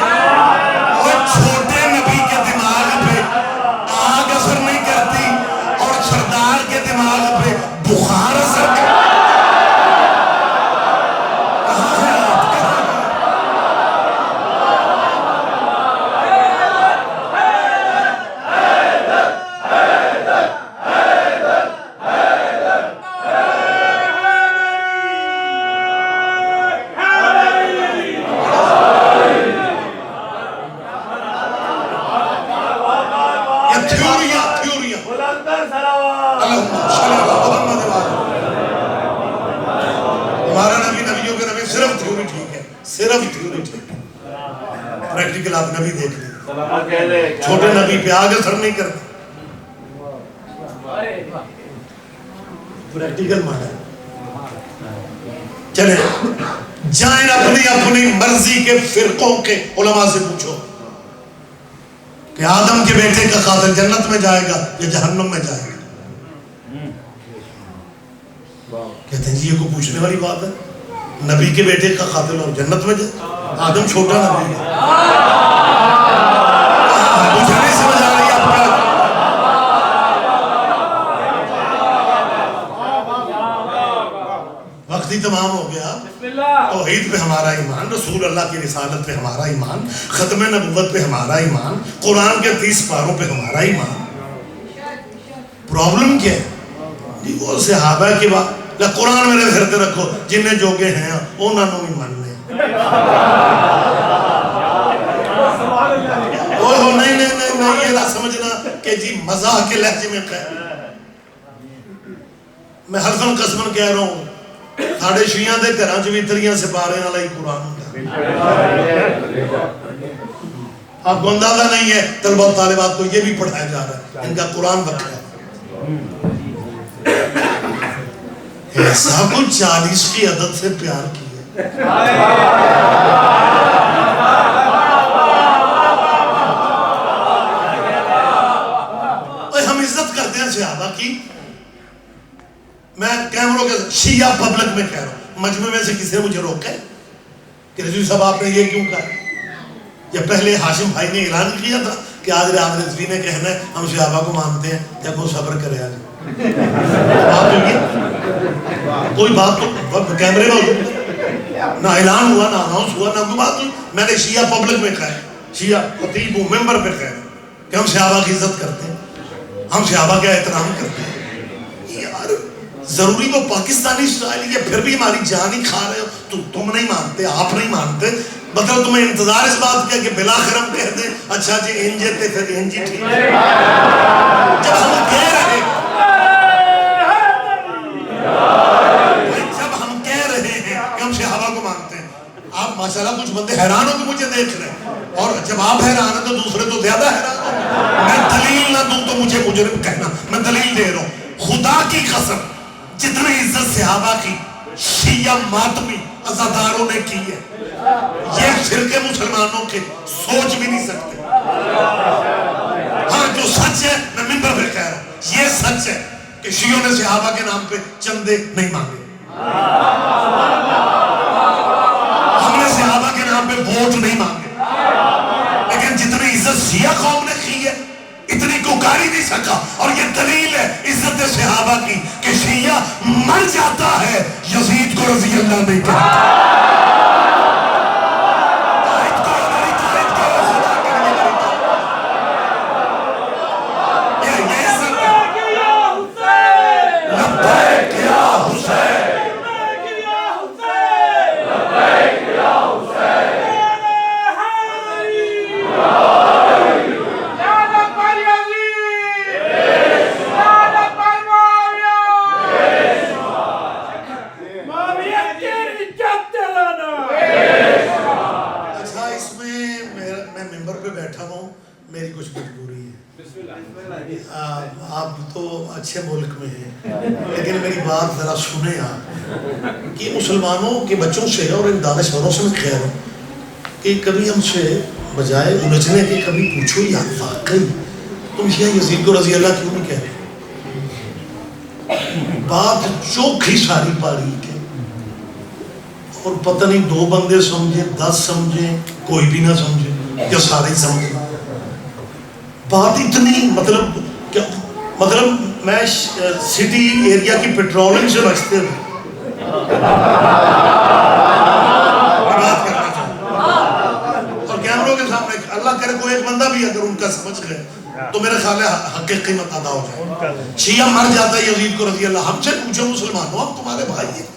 وہ چھوٹے نبی کے دماغ پہ آگ اثر نہیں کرتی اور سردار کے دماغ پہ بخار اثر کرتی. پریکٹیکل آپ نبی دیکھ لیں، چھوٹے نبی پہ آگ اثر نہیں کرتی. پریکٹیکل مانا. چلیں جائیں اپنی مرضی کے فرقوں کے علماء سے پوچھو کہ آدم کے بیٹے کا قاتل جنت میں جائے گا یا جہنم میں جائے گا. کہتے ہیں جی یہ کوئی پوچھنے والی بات ہے؟ نبی کے بیٹے کا قاتل اور جنت میں جائے. آدم چھوٹا نبی ہے. مجھے نہیں سمجھ آ رہی آپ کا. وقت ہی تمام ہو گیا. توحید پہ ہمارا ایمان، رسول اللہ کی رسالت پہ ہمارا ایمان، ختم نبوت پہ ہمارا ایمان، قرآن کے 30 پاروں پہ ہمارا ایمان. پرابلم کیا ہے جی؟ وہ صحابہ کی بات قرآن میرے گھر تے رکھو، جنہیں جوگے ہیں انہوں نے بھی من لے. نہیں یہ نہ سمجھنا کہ جی مزاح کے لہجے میں کہہ. میں حرفاً قسماً کہہ رہا ہوں ساڑھے شیعہ دے گھراں چ بھی تریاں سپارے والا ہی قرآن ہوتا ہے. آپ کو اندازہ نہیں ہے طلبہ و طالبات کو یہ بھی پڑھایا جا رہا ہے، ان کا قرآن وقت ہے. ایسا کچھ 40 کی عدد سے پیار کیا. ہم عزت کرتے ہیں صحابہ کی. میں کیمروں کے شیعہ پبلک میں کہہ رہا ہوں، مجمع میں سے کسی نے مجھے روکا ہے کہ رضوی صاحب آپ نے یہ کیوں کہا؟ یا پہلے ہاشم بھائی نے اعلان کیا تھا کہ آج رضوی نے کہنا ہے ہم صحابہ کو مانتے ہیں، کیا کوئی صبر کرے آج؟ کوئی بات تو کیمرے میں نہ اعلان ہوا، نہ اناؤنس ہوا، نہ کوئی بات ہوئی. میں نے شیعہ پبلک میں کہا ہے، شیعہ خطیب ہوں، ممبر پہ کہا ہے کہ ہم صحابہ کی عزت کرتے ہیں، ہم صحابہ کا احترام کرتے ہیں. یار ضروری وہ پاکستانی اسٹائل ہے، پھر بھی ہماری جان ہی کھا رہے ہو. تم نہیں مانتے، آپ نہیں مانتے، مطلب تمہیں انتظار اس بات کا کہ بلاخر ہم کہہ دیں اچھا جی انجے تے پھر انجی ٹھیک ہے. جب ہم کہہ رہے ہیں کہ ہم صحابہ کو مانتے ہیں، آپ ماشاءاللہ کچھ بندے حیران ہو کہ مجھے دیکھ رہے ہیں، اور جب آپ حیران ہیں تو دوسرے تو زیادہ حیران ہیں. میں دلیل نہ دوں تو مجھے مجرم کہنا، میں دلیل دے رہا ہوں. خدا کی قسم جتنی عزت صحابہ کی شیعہ ماتمی عزاداروں نے کی ہے، یہ فرقے مسلمانوں کے سوچ بھی نہیں سکتے. ہاں جو سچ ہے میں منبر پہ کہہ رہا ہوں، یہ سچ ہے کہ شیعوں نے صحابہ کے نام پہ چندے نہیں مانگے. ہم نے صحابہ کے نام ووٹ نہیں مانگے، لیکن جتنی عزت شیعہ قوم نے کی ہے اتنی کو کر ہی نہیں سکا. اور یہ دلیل ہے عزت صحابہ کی کہ شیعہ مر جاتا ہے یزید کو رضی اللہ نہیں کہتا. میری کچھ مجبوری ہے، آپ تو اچھے ملک میں ہیں لیکن میری بات ذرا سنیں آپ کہ مسلمانوں کے بچوں سے اور ان دانشوروں سے میں کہہ رہا ہوں کہ کبھی ہم سے بجائے الجھنے کے کبھی پوچھو یار واقعی تم شیعہ یزید کو رضی اللہ کیوں نہیں کہہ رہے؟ بات چوکھی ساری پاری کے اور پتہ نہیں 2 بندے سمجھیں 10 سمجھیں کوئی بھی نہ سمجھیں یا سارے ہی سمجھیں. بات اتنی مطلب میں سٹی ایریا کی پیٹرولنگ سے بچتے ہوئے بات کرنا چاہوں اور کیمروں کے سامنے اللہ کرے کوئی ایک بندہ بھی اگر ان کا سمجھ گئے تو میرا خیال ہے حق قیمت ادا ہو جائے. شیعہ مر جاتا ہے یزید کو رضی اللہ. ہم سے پوچھو مسلمانوں ہم تمہارے بھائی ہیں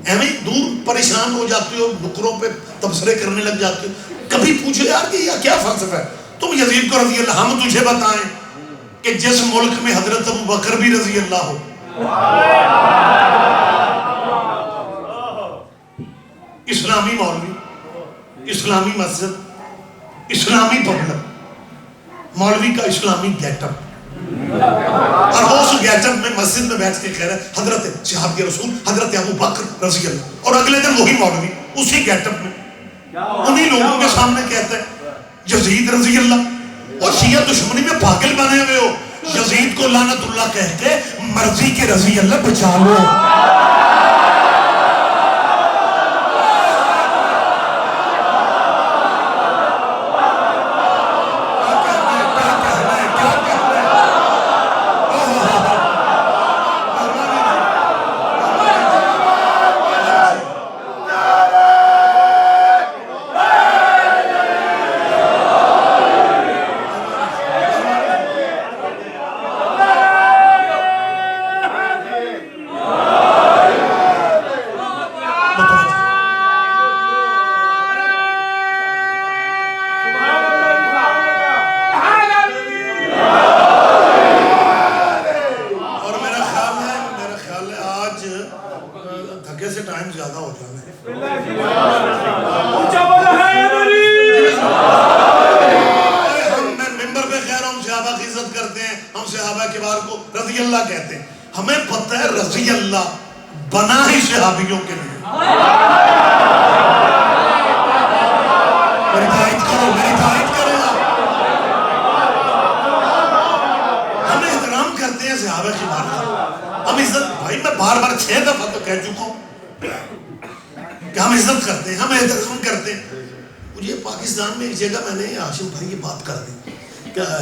ایویں دور پریشان ہو جاتے ہو نکروں پہ تبصرے کرنے لگ جاتے ہو. کبھی پوچھو یار کہ یہ کیا فلسفہ ہے تم یزید کو رضی اللہ. ہم تجھے بتائیں کہ جس ملک میں حضرت ابو بکر بھی رضی اللہ ہو اسلامی مولوی اسلامی مسجد اسلامی پبلک مولوی کا اسلامی گیٹ اپ اور اس گیٹ اپ میں مسجد میں بیٹھ کے کہہ رہے ہیں حضرت صحابہ رسول حضرت ابو بکر رضی اللہ اور اگلے دن وہی مولوی اسی گیٹ اپ میں انہی لوگوں کے سامنے کہتا ہے یزید رضی اللہ. اور شیعہ دشمنی میں پاگل بنے ہوئے ہو. یزید کو لعنت اللہ کہہ کے مرضی کے رضی اللہ بچا لو.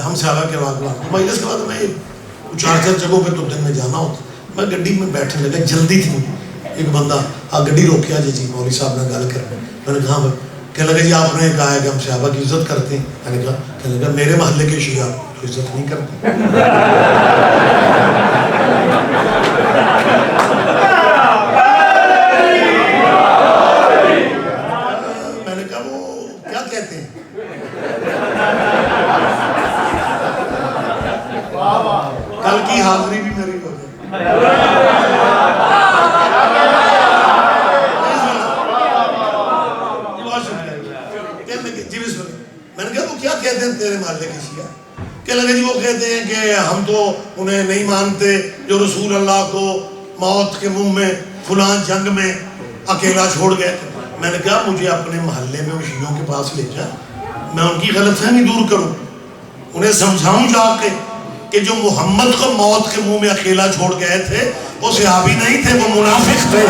ہم صحابہ کے واقعات مجلس کے بعد میں 4 جگہوں پہ تو دن میں جانا ہوتا میں گڈی میں بیٹھنے لگا جلدی تھی ایک بندہ گڈی روکیا جی مولوی صاحب نے گل کر میں نے کہا کہنے لگا جی آپ نے کہا ہے کہ ہم صحابہ کی عزت کرتے ہیں. میں نے کہا کہنے لگا میرے محلے کے شیعہ تو عزت نہیں کرتے. میں نے کہا وہ کیا کہتے ہیں کل کی حاضری بھی میری ہو جائے. میں نے کہا وہ کیا کہتے ہیں تیرے محلے کے شیعہ؟ کہنے لگے جی وہ کہتے ہیں کہ ہم تو انہیں نہیں مانتے جو رسول اللہ کو موت کے منہ میں فلان جنگ میں اکیلا چھوڑ گئے. میں نے کہا مجھے اپنے محلے میں شیعوں کے پاس لے جا میں ان کی غلط فہمی دور کروں انہیں سمجھاؤں جا کے کہ جو محمد کو موت کے منہ میں اکیلا چھوڑ گئے تھے وہ صحابی نہیں تھے وہ منافق تھے.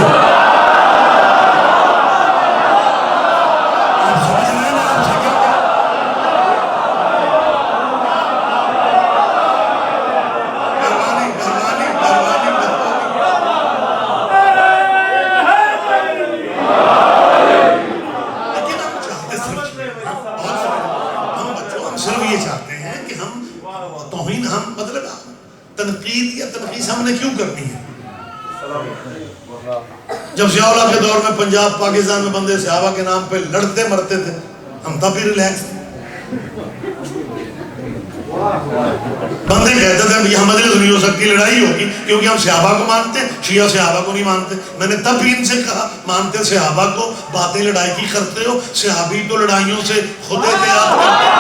صرف یہ چاہتے ہیں کہ ہم توہین، ہم مطلب تنقید یا تنقید ہم نے کیوں کرنی ہے؟ جب ضیاء اللہ کے دور میں پنجاب پاکستان میں بندے صحابہ کے نام پہ لڑتے مرتے تھے، ہم تب بھی ریلیکس تھے۔ بندے کہتے تھے یہاں مجلس نہیں ہو سکتی، لڑائی ہوگی کیونکہ ہم صحابہ کو مانتے ہیں، شیعہ صحابہ کو نہیں مانتے۔ میں نے تب بھی ان سے کہا مانتے صحابہ کو، باتیں لڑائی کی کرتے ہو، صحابی تو لڑائیوں سے خود احتیاط کرتے ہیں۔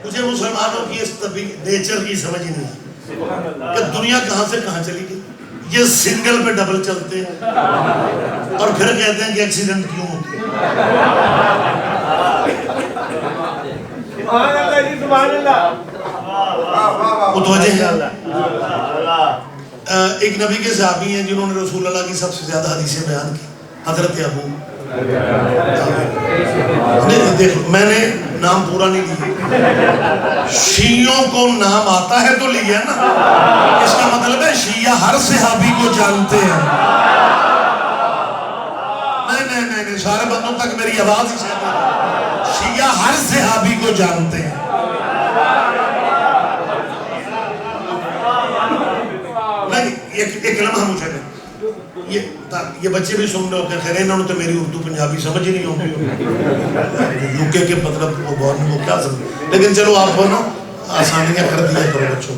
مجھے مسلمانوں کی اس نیچر کی سمجھ ہی نہیں کہ دنیا کہاں سے کہاں چلی گئی۔ یہ سنگل پہ ڈبل چلتے ہیں اور پھر کہتے ہیں کہ ایکسیڈنٹ کیوں ہوتے ہیں۔ متوجہ ہے؟ ایک نبی کے صحابی ہیں جنہوں نے رسول اللہ کی سب سے زیادہ حدیثیں بیان کی، حضرت ابو۔ دیکھو میں نے نام پورا نہیں لیا، شیعوں کو نام آتا ہے تو لیا نا، اس کا مطلب ہے شیعہ ہر صحابی کو جانتے ہیں۔ نہیں، سارے بندوں تک میری آواز ہی شاید شیعہ ہر صحابی کو جانتے ہیں۔ نہیں، ایک لمحہ مجھے نہیں، یہ بچے بھی سن رہے ہوتے ہیں، خیر انہوں نے تو میری اردو پنجابی سمجھ ہی نہیں ہوگی، یوکے کے مطلب وہ کیا سمجھ، لیکن چلو آپ کو نا آسانیاں کر دیا کرو بچوں۔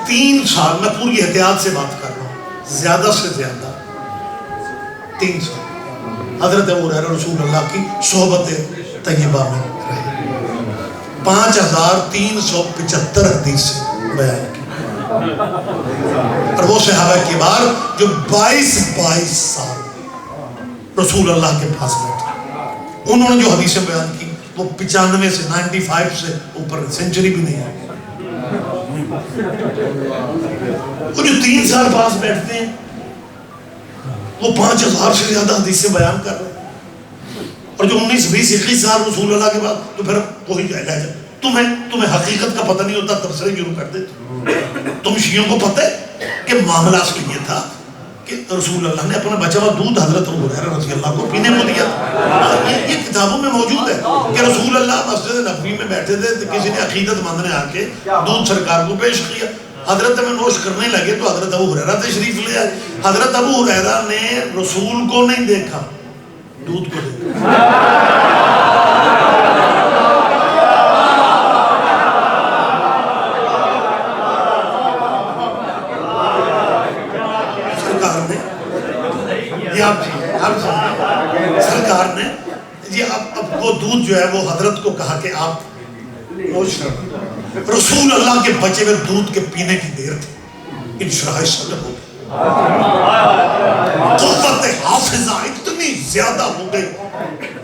3 سال میں پوری احتیاط سے بات کر رہا ہوں، زیادہ سے زیادہ 3 سال حضرت ابو ہریرہ رسول اللہ کی صحبت طیبہ میں رہے، 5375 حدیث بیان کی، اور وہ صحابہ کبار جو 22 سال رسول اللہ کے پاس بیٹھے، انہوں نے جو حدیثیں بیان کی وہ 95 سے 95 سے اوپر، سینچری بھی نہیں ہے۔ وہ جو 3 سال پاس بیٹھتے ہیں وہ 5000 سے زیادہ حدیثیں بیان کر رہے ہیں، اور جو 19 20 21 سال رسول اللہ کے بعد تو پھر وہی جائے تمہیں حقیقت کا پتہ نہیں ہوتا، تبصرے شروع کر دیتے۔ تم شیعوں کو پتہ ہے کہ معاملہ اصل یہ تھا کہ رسول اللہ نے اپنا بچا ہوا دودھ حضرت ابو ہریرہ رضی اللہ کو پینے کو دیا تھا۔ یہ کتابوں میں موجود ہے کہ رسول اللہ مسجد نبوی میں بیٹھے تھے تو کسی نے عقیدت مند نے آ کے دودھ سرکار کو پیش کیا، حضرت میں نوش کرنے لگے تو حضرت ابو ہریرہ تشریف لے آئے۔ حضرت ابو ہریرہ نے رسول کو نہیں دیکھا، دودھ کو دیکھا۔ سرکار نے جی اب وہ دودھ جو ہے وہ حضرت کو کہا کہ آپ نوش کریں۔ رسول اللہ کے بچے ہوئے دودھ کے پینے کی دیر تھی، انشراح صدر ہو گئی، قوت حافظہ اتنی زیادہ ہو گئی،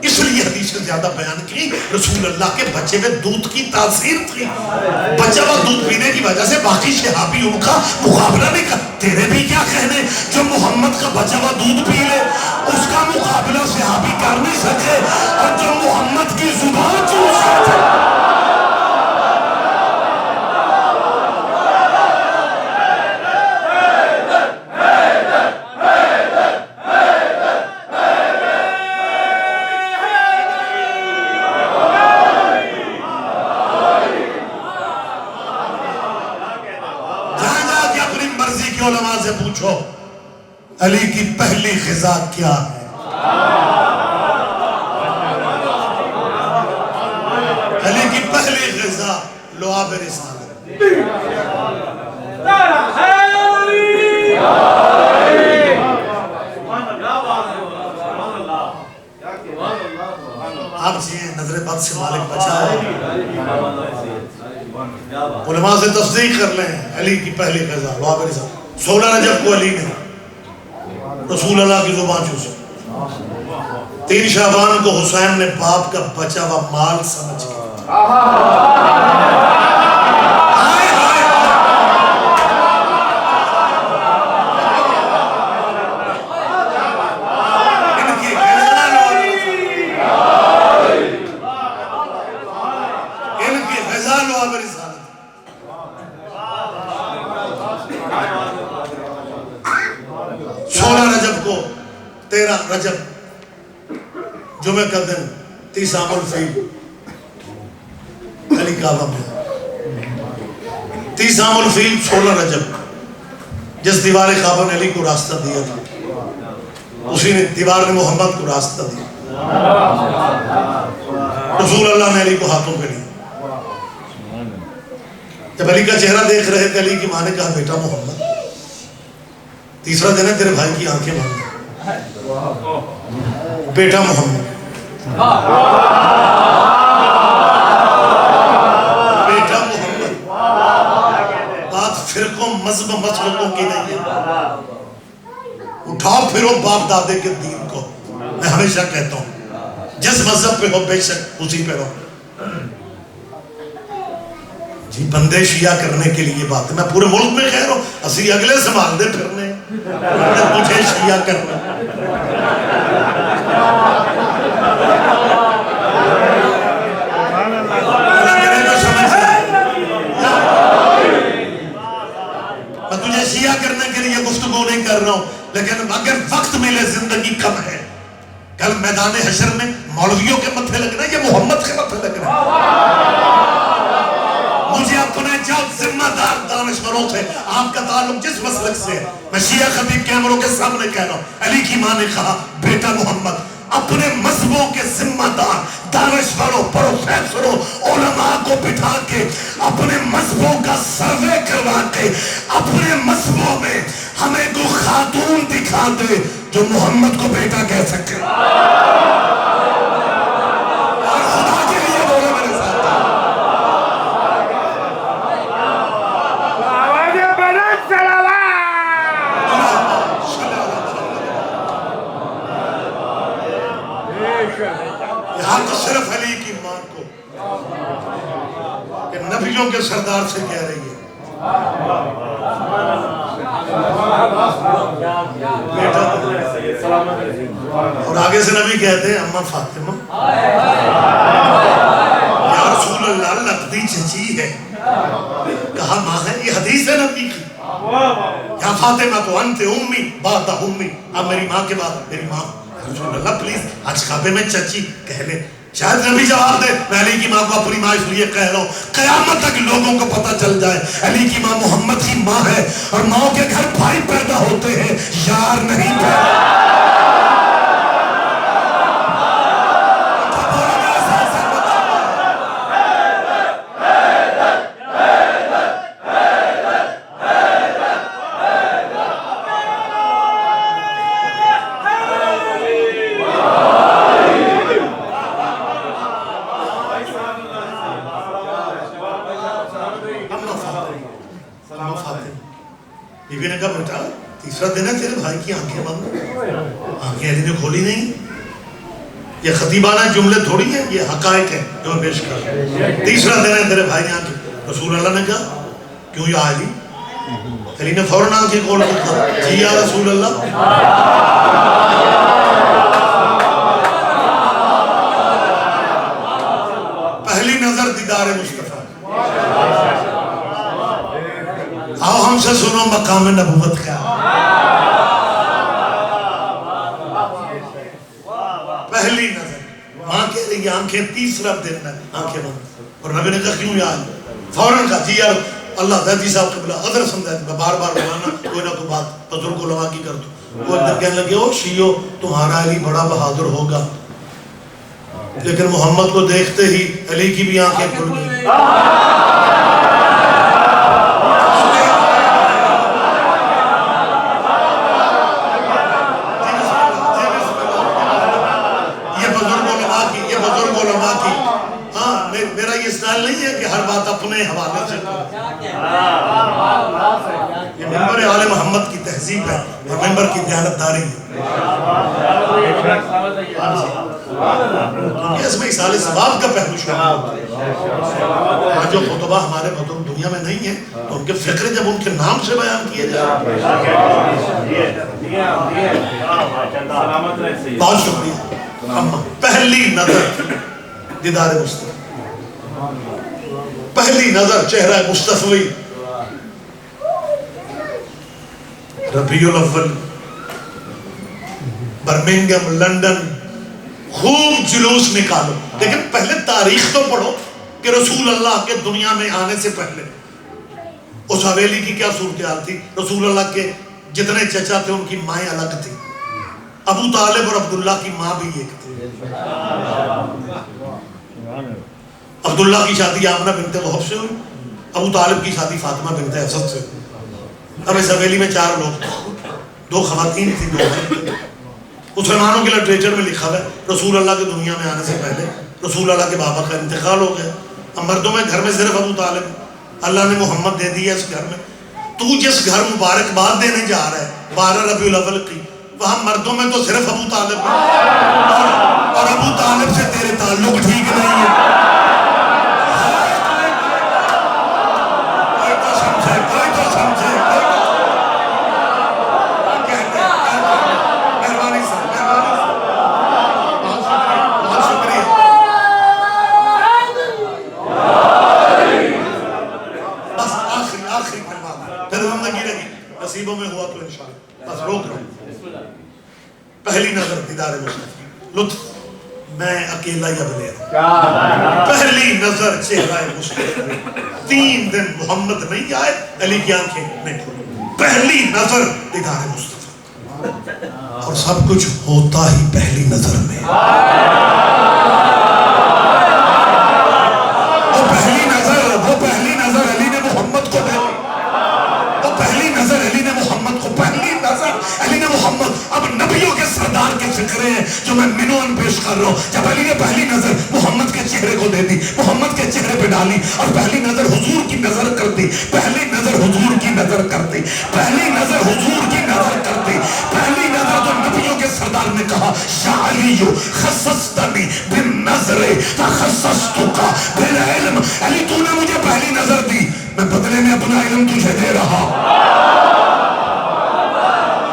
اس لیے حدیث زیادہ بیان کی۔ رسول اللہ کے بچے میں دودھ کی تاثیر تھی، بچہ ہوا دودھ پینے کی وجہ سے باقی صحابی ان کا مقابلہ نہیں کر، تیرے بھی کیا کہنے، جو محمد کا بچہ ہوا دودھ پی لے اس کا مقابلہ صحابی کر نہیں سکے، اور جو محمد کی زبان چوس سکے۔ علماء سے پوچھو علی کی پہلی غذا کیا ہے؟ علی کی پہلی غذا لعاب رسالت۔ آپ جیئے نظر بد سے مالک بچائے، علماء سے تصدیق کر لیں علی کی پہلی غذا لعاب رسالت۔ 16 رجب کو علی نے رسول اللہ کی زبان چوسی، 3 شعبان کو حسین نے باپ کا بچا ہوا مال سمجھ کے ان کی غزال و عبر رسالت 16 رجب کو 13 رجب جمعہ کا دن 30 عام الفیل علی کعبہ میں 30 عام الفیل 16 رجب جس دیوار کعبہ نے علی کو راستہ دیا تھا اسی نے دیوار نے محمد کو راستہ دیا رسول اللہ نے علی کو ہاتھوں پہ لیا جب علی کا چہرہ دیکھ رہے تھے علی کی ماں نے کہا بیٹا محمد تیسرا دن ہے تیرے بھائی کی آنکھیں بند بیٹا محمد بیٹا محمد بات فرقوں مذہب مسلکوں کی نہیں ہے اٹھاؤ پھرو باپ دادے کے دین کو میں ہمیشہ کہتا ہوں جس مذہب پہ ہو بے شک اسی پہ رہو جی بندے شیعہ کرنے کے لیے بات ہے میں پورے ملک میں کہہ رہا ہوں اسی اگلے سنبھال دے پھرنے مجھے شیعہ کرنا میں تجھے شیعہ کرنے کے لیے گفتگو نہیں کر رہا ہوں لیکن اگر وقت ملے زندگی کم ہے کل میدان حشر میں مولویوں کے متھے لگنا یا محمد کے متھے لگنا مجھے اپنے جب ذمہ دار دانشوروں سے آپ کا تعلق جس مسلک سے ہے میں شیعہ خطیب کیمروں کے سامنے کہہ رہا ہوں علی کی ماں نے کہا بیٹا محمد اپنے مذہبوں کے ذمہ دار دانشوروں پروفیسروں علماء کو بٹھا کے اپنے مذہبوں کا سروے کروا کے اپنے مذہبوں میں ہمیں کو خاتون دکھا دے جو محمد کو بیٹا کہہ سکے اور خدا کے لیے بولے میرے ساتھ یہاں تو صرف علی کی ماں کو کہ نبیوں کے سردار سے کہہ رہی ہے اور آگے سے نبی کہتے ہیں اماں فاطمہ یا رسول اللہ لقدی چچی ہے کہا ماں ہے یہ حدیث ہے نبی کی یا فاطمہ تو انت امی بعد امی اب میری ماں کے بعد میری ماں رسول اللہ پلیز آج کعبے میں چچی کہہ لیں شاید نبی جواب دے میں علی کی ماں کو اپنی ماں اس لیے کہہ رہا ہوں قیامت تک لوگوں کو پتہ چل جائے علی کی ماں محمد کی ماں ہے اور ماں کے گھر بھائی پیدا ہوتے ہیں یار نہیں پیدا بیوی نے کہا بیٹا تیسرا دن ہے تیرے بھائی کی آنکھیں بند آنکھیں علی نے کھولی نہیں یہ خطیبانہ جملے تھوڑی ہیں یہ حقائق ہیں جو میں پیش کر رہا ہوں تیسرا دن ہے تیرے بھائی کی آنکھیں رسول اللہ نے کہا کیوں یا علی علی نے فوراً آنکھیں کھول کے کہا جی یا رسول اللہ پہلی نظر دیدار مصطفیٰ آؤ ہم سے سنو مقام نبوت کا پہلی نظر ماں کہہ رہی آنکھیں تیسرا دن ہے آنکھیں بند اور نبی نے کہا کیوں یاد فوراً کہا جی یار اللہ دادی صاحب قبلہ عذر سمجھا میں بار بار بلانا کوئی نہ کوئی بات بزرگ علماء کی کر دو وہ اندر کہنے لگے او شیعو تمہارا علی بڑا بہادر ہوگا لیکن محمد کو دیکھتے ہی علی کی بھی آنکھیں کھل گئی میرا یہ سوال نہیں ہے کہ ہر بات اپنے حوالے سے یہ ممبر آل محمد کی تہذیب ہے اور ممبر کی دیانتداری ہے یہ اس میں اصال ثواب کا پہلو شامل ہے. آج جو خطبہ ہمارے بزرگ دنیا میں نہیں ہیں تو ان کے فکر جب ان کے نام سے بیان کیے جائیں. بہت شکریہ. اما پہلی نظر دیدار مصطفیٰ، پہلی نظر چہرہ مصطفی، ربیع الاول، برمنگم، لندن، خوب جلوس نکالو. لیکن پہلے تاریخ تو پڑھو کہ رسول اللہ کے دنیا میں آنے سے پہلے اس حویلی کی کیا صورتحال تھی. رسول اللہ کے جتنے چچا تھے ان کی مائیں الگ تھی. ابو طالب اور عبداللہ کی ماں بھی ایک تھی. عبداللہ کی شادی آمنہ بنت وہب سے ہوئی، ابو طالب کی شادی فاطمہ بنت اسد سے. اب اس حویلی میں 4 لوگ تھے، 2 خواتین تھیں، 2 مرد تھے. مسلمانوں کے لٹریچر میں لکھا ہے رسول اللہ کے دنیا میں آنے سے پہلے رسول اللہ کے بابا کا انتقال ہو گیا. اب مردوں میں گھر میں صرف ابو طالب، اللہ نے محمد دے دیا اس گھر میں. تو جس گھر مبارکباد دینے جا رہا ہے 12 ربیع الاول کی، وہاں مردوں میں تو صرف ابو طالب اور ابو طالب سے تیرے تعلق ٹھیک نہیں ہے. نصیبوں میں ہوا تو انشاءاللہ. بس روک رہا ہوں. پہلی نظر دیدار مصطفی، لطف میں اکیلا یا بلیر. پہلی نظر چہرہ مصطفی، 3 دن محمد نہیں آئے، علی کی آنکھیں نہیں کھلی. پہلی نظر دیدار مصطفی، اور سب کچھ ہوتا ہی پہلی نظر میں. وہ پہلی نظر علی نے محمد کو دے دی. پہلی نظر علی نے محمد کو، پہلی نظر علی نے محمد. اب نبیوں کے سردار کے فکرے ہیں جو میں منون پیش کر رہا ہوں. جب علی نے پہلی نظر محمد کے چہرے کو دے دی، محمد کے چہرے پہ ڈالی اور پہلی نظر حضور کی نظر کر دی. پہلی نظر حضور کی نظر کر دی. پہلی نظر حضور کی نظر کر دی. پہلی نظر تو نبیوں کے سردار نے کہا یا علی خصصتنی بالنظر فخصصتک بالعلم. علی تو نے مجھے پہلی نظر دی، میں بدلے میں اپنا علم تجھے دے رہا.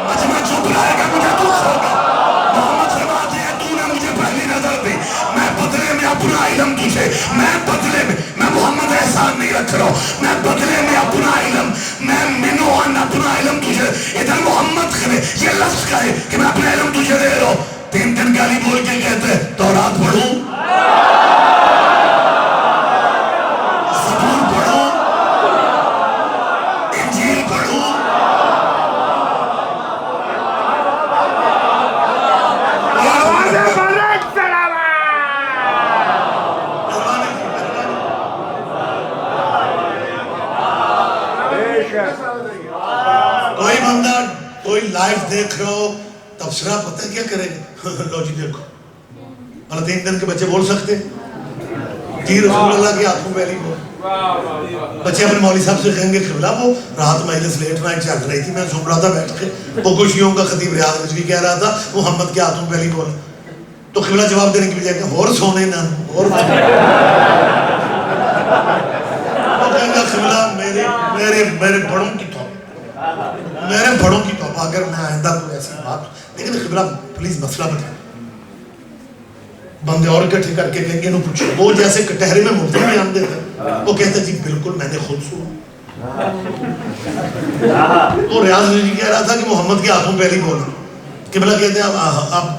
مجمع چپ رہے گا، مجھے دکھ ہوگا. محمد سے بات ہے تو نے مجھے پہلی نظر دی، میں بدلے میں اپنا علم تجھے، میں بدلے میں محمد احسان نہیں رکھ رہا ہوں، میں بدلے میں اپنا علم، میں منوان اپنا علم تجھے. ادھر محمد خرے یہ لفظ کہے کہ میں اپنا علم تجھے دے رہا ہوں. 3 دن گالی بول کے کہتے ہیں تورات پڑھوں، زبور پڑھوں، انجیل پڑھوں. کوئی بندہ کوئی لائف دیکھ رہا ہو تبصرہ پتہ ہے کیا کرے گا؟ لو جی دیکھو، اور 3 دن کے بچے بول سکتے جی رسول اللہ کے ہاتھوں پہ علی بول. بچے اپنے مولوی صاحب سے کہیں گے قبلہ وہ رات مجلس لیٹ نائٹ چل رہی تھی، میں سن رہا تھا بیٹھ کے، وہ خوشیوں کا خطیب ریاض نجوی کہہ رہا تھا محمد کے ہاتھوں پہ علی بول. تو قبلہ جواب دینے کی بجائے کہ اور سونے نہ اور وہ کہیں گا قبلہ میرے بڑوں کی توبہ، میرے بڑوں کی توبہ، اگر میں آئندہ کوئی ایسی بات. لیکن قبلہ پلیز مسئلہ بتا. بندے اور اکٹھے کر کے کہیں گے انہوں پوچھو. وہ جیسے کٹہرے میں مفتی بھی آن دیتے وہ کہتے جی بالکل میں نے خود سنا. وہ ریاض نجوی کہہ رہا تھا کہ محمد کے ہاتھوں پہ علی بولا. قبلہ کہتے ہیں اب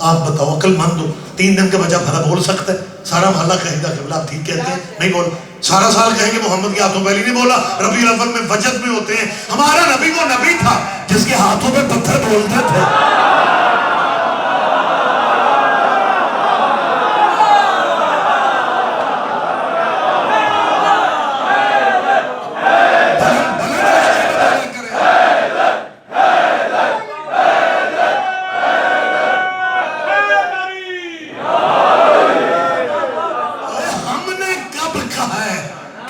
آپ بتاؤ عقل مند ہو، 3 دن کا بچہ بھلا بول سکتا ہے؟ سارا محلہ کہے گا قبلہ آپ ٹھیک کہتے ہیں نہیں بول. سارا سال کہیں گے محمد کے ہاتھوں پہ علی نہیں بولا. ربیع الاول میں وجد میں ہوتے ہیں. ہمارا نبی وہ نبی تھا جس کے ہاتھوں پہ پتھر بولتے تھے.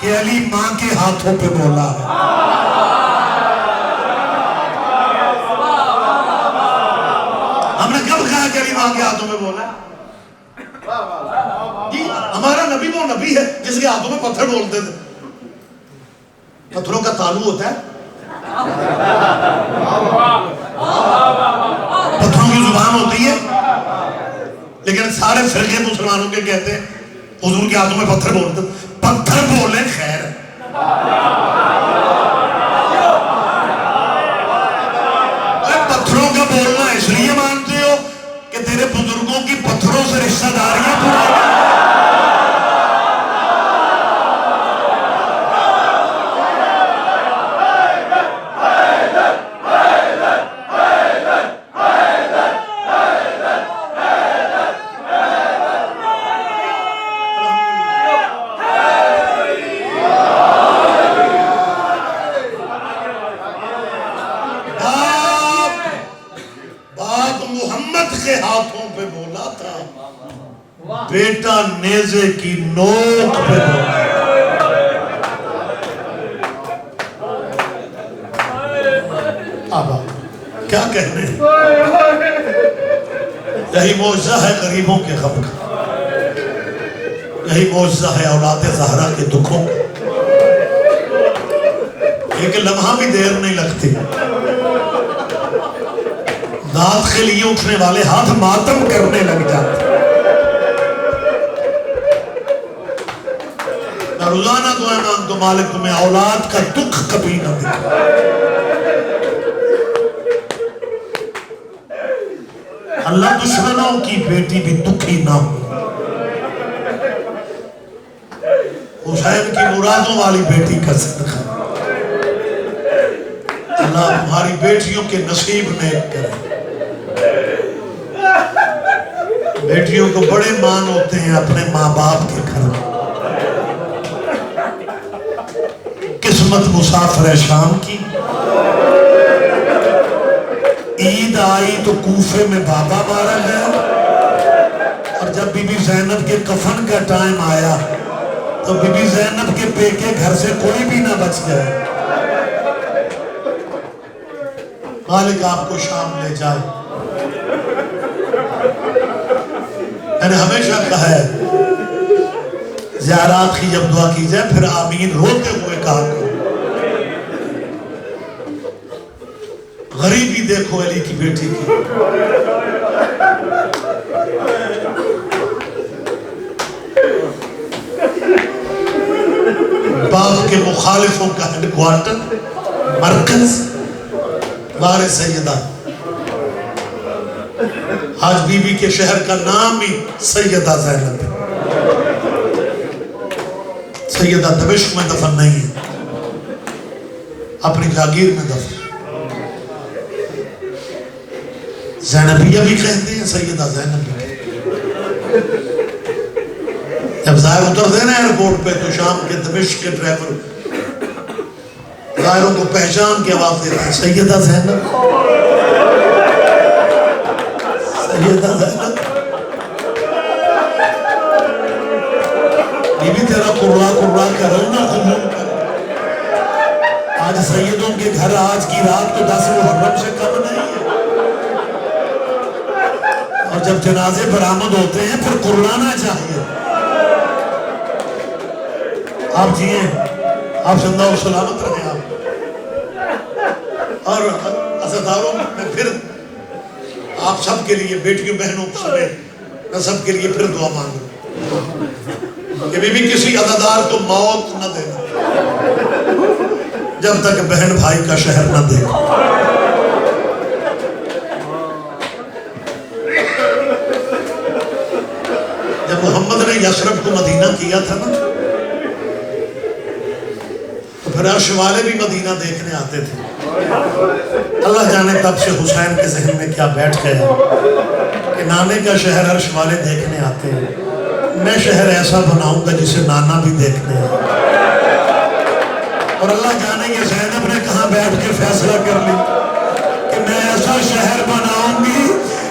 کہ علی ماں کے ہاتھوں پہ بولا ہے. ہم نے کب کہا کہ علی ماں کے ہاتھوں پہ بولا ہے؟ جی ہمارا نبی وہ نبی ہے جس کے ہاتھوں میں پتھر ڈولتے تھے. پتھروں کا تالو ہوتا ہے, پتھروں کی زبان ہوتی ہے, لیکن سارے فرقے مسلمانوں کے کہتے ہیں حضور کے ہاتھوں میں پتھر بولتے. پتھر بولیں خیر ہے. پتھروں کا بولنا اس لیے مانتے ہو کہ تیرے بزرگوں کی پتھروں سے رشتہ داریاں پرائی. بیٹا نیزے کی نوک پہ بولا. آبا کیا کہنے ہیں, یہی معجزہ ہے غریبوں کے غم کا, یہی معجزہ ہے اولاد زہرا کے دکھوں کا. ایک لمحہ بھی دیر نہیں لگتی, دانت کے لیے اٹھنے والے ہاتھ ماتم کرنے لگ جاتے. روزانہ دعائیں مانگو مالک تمہیں اولاد کا دکھ کبھی نہ دکھا. اللہ دشمنوں کی بیٹی بھی دکھی نہ ہو. حسین کی مرادوں والی بیٹی کا صدقہ اللہ تمہاری بیٹیوں کے نصیب نیک کرے. بیٹیوں کو بڑے مان ہوتے ہیں اپنے ماں باپ کے گھر میں. قسمت مسافر شام کی, عید آئی تو کوفے میں بابا مارا گیا, اور جب بی بی زینب کے کفن کا ٹائم آیا تو بی بی زینب کے پیکے گھر سے کوئی بھی نہ بچ گئے. مالک آپ کو شام لے جائے. میں نے ہمیشہ کہا ہے زیارات کی جب دعا کی جائے پھر آمین روتے ہوئے کہا کرو. غریبی دیکھو علی کی بیٹی کی, باپ کے مخالفوں کا ہیڈ کوارٹر مرکز وار سیدہ. آج بی بی کے شہر کا نام ہی سیدہ زینب ہے. سیدہ دمشق میں دفن نہیں ہے, اپنی جاگیر میں دفن. زینبیہ بھی کہتے ہیں, سیدہ زینب بھی کہتے ہیں. جب ظاہر اترتے ہیں نا ایئرپورٹ پہ تو شام کے دمشق کے ڈرائیور ظاہروں کو پہچان کے آواز دیتا ہے, سیدہ زینب, سیدہ زینب. یہ بھی تیرا قرآن کا رونا قبول کر. آج سیدوں کے گھر آج کی رات تو 10 محرم سے کم نہیں ہے, اور جب جنازے برآمد ہوتے ہیں پھر قرآن چاہیے. آپ جیئیں, آپ زندہ و سلامت رہیں. آپ اور عزاداروں میں پھر آپ سب کے لیے, بیٹیوں بہنوں سمیت میں سب کے لیے پھر دعا مانگوں کہ بی بی کسی عزادار کو موت نہ دینا جب تک بہن بھائی کا شہر نہ دیکھو. جب محمد نے یثرب کو مدینہ کیا تھا نا تو پھر عرش والے بھی مدینہ دیکھنے آتے تھے. اللہ جانے تب سے حسین کے ذہن میں کیا بیٹھ گیا کہ نانے کا شہر عرش والے دیکھنے آتے ہیں, میں شہر ایسا بناؤں گا جسے نانا بھی دیکھنے آئے. اور اللہ جانے یہ زینب نے کہاں بیٹھ کے فیصلہ کر لی کہ میں ایسا شہر بناؤں گی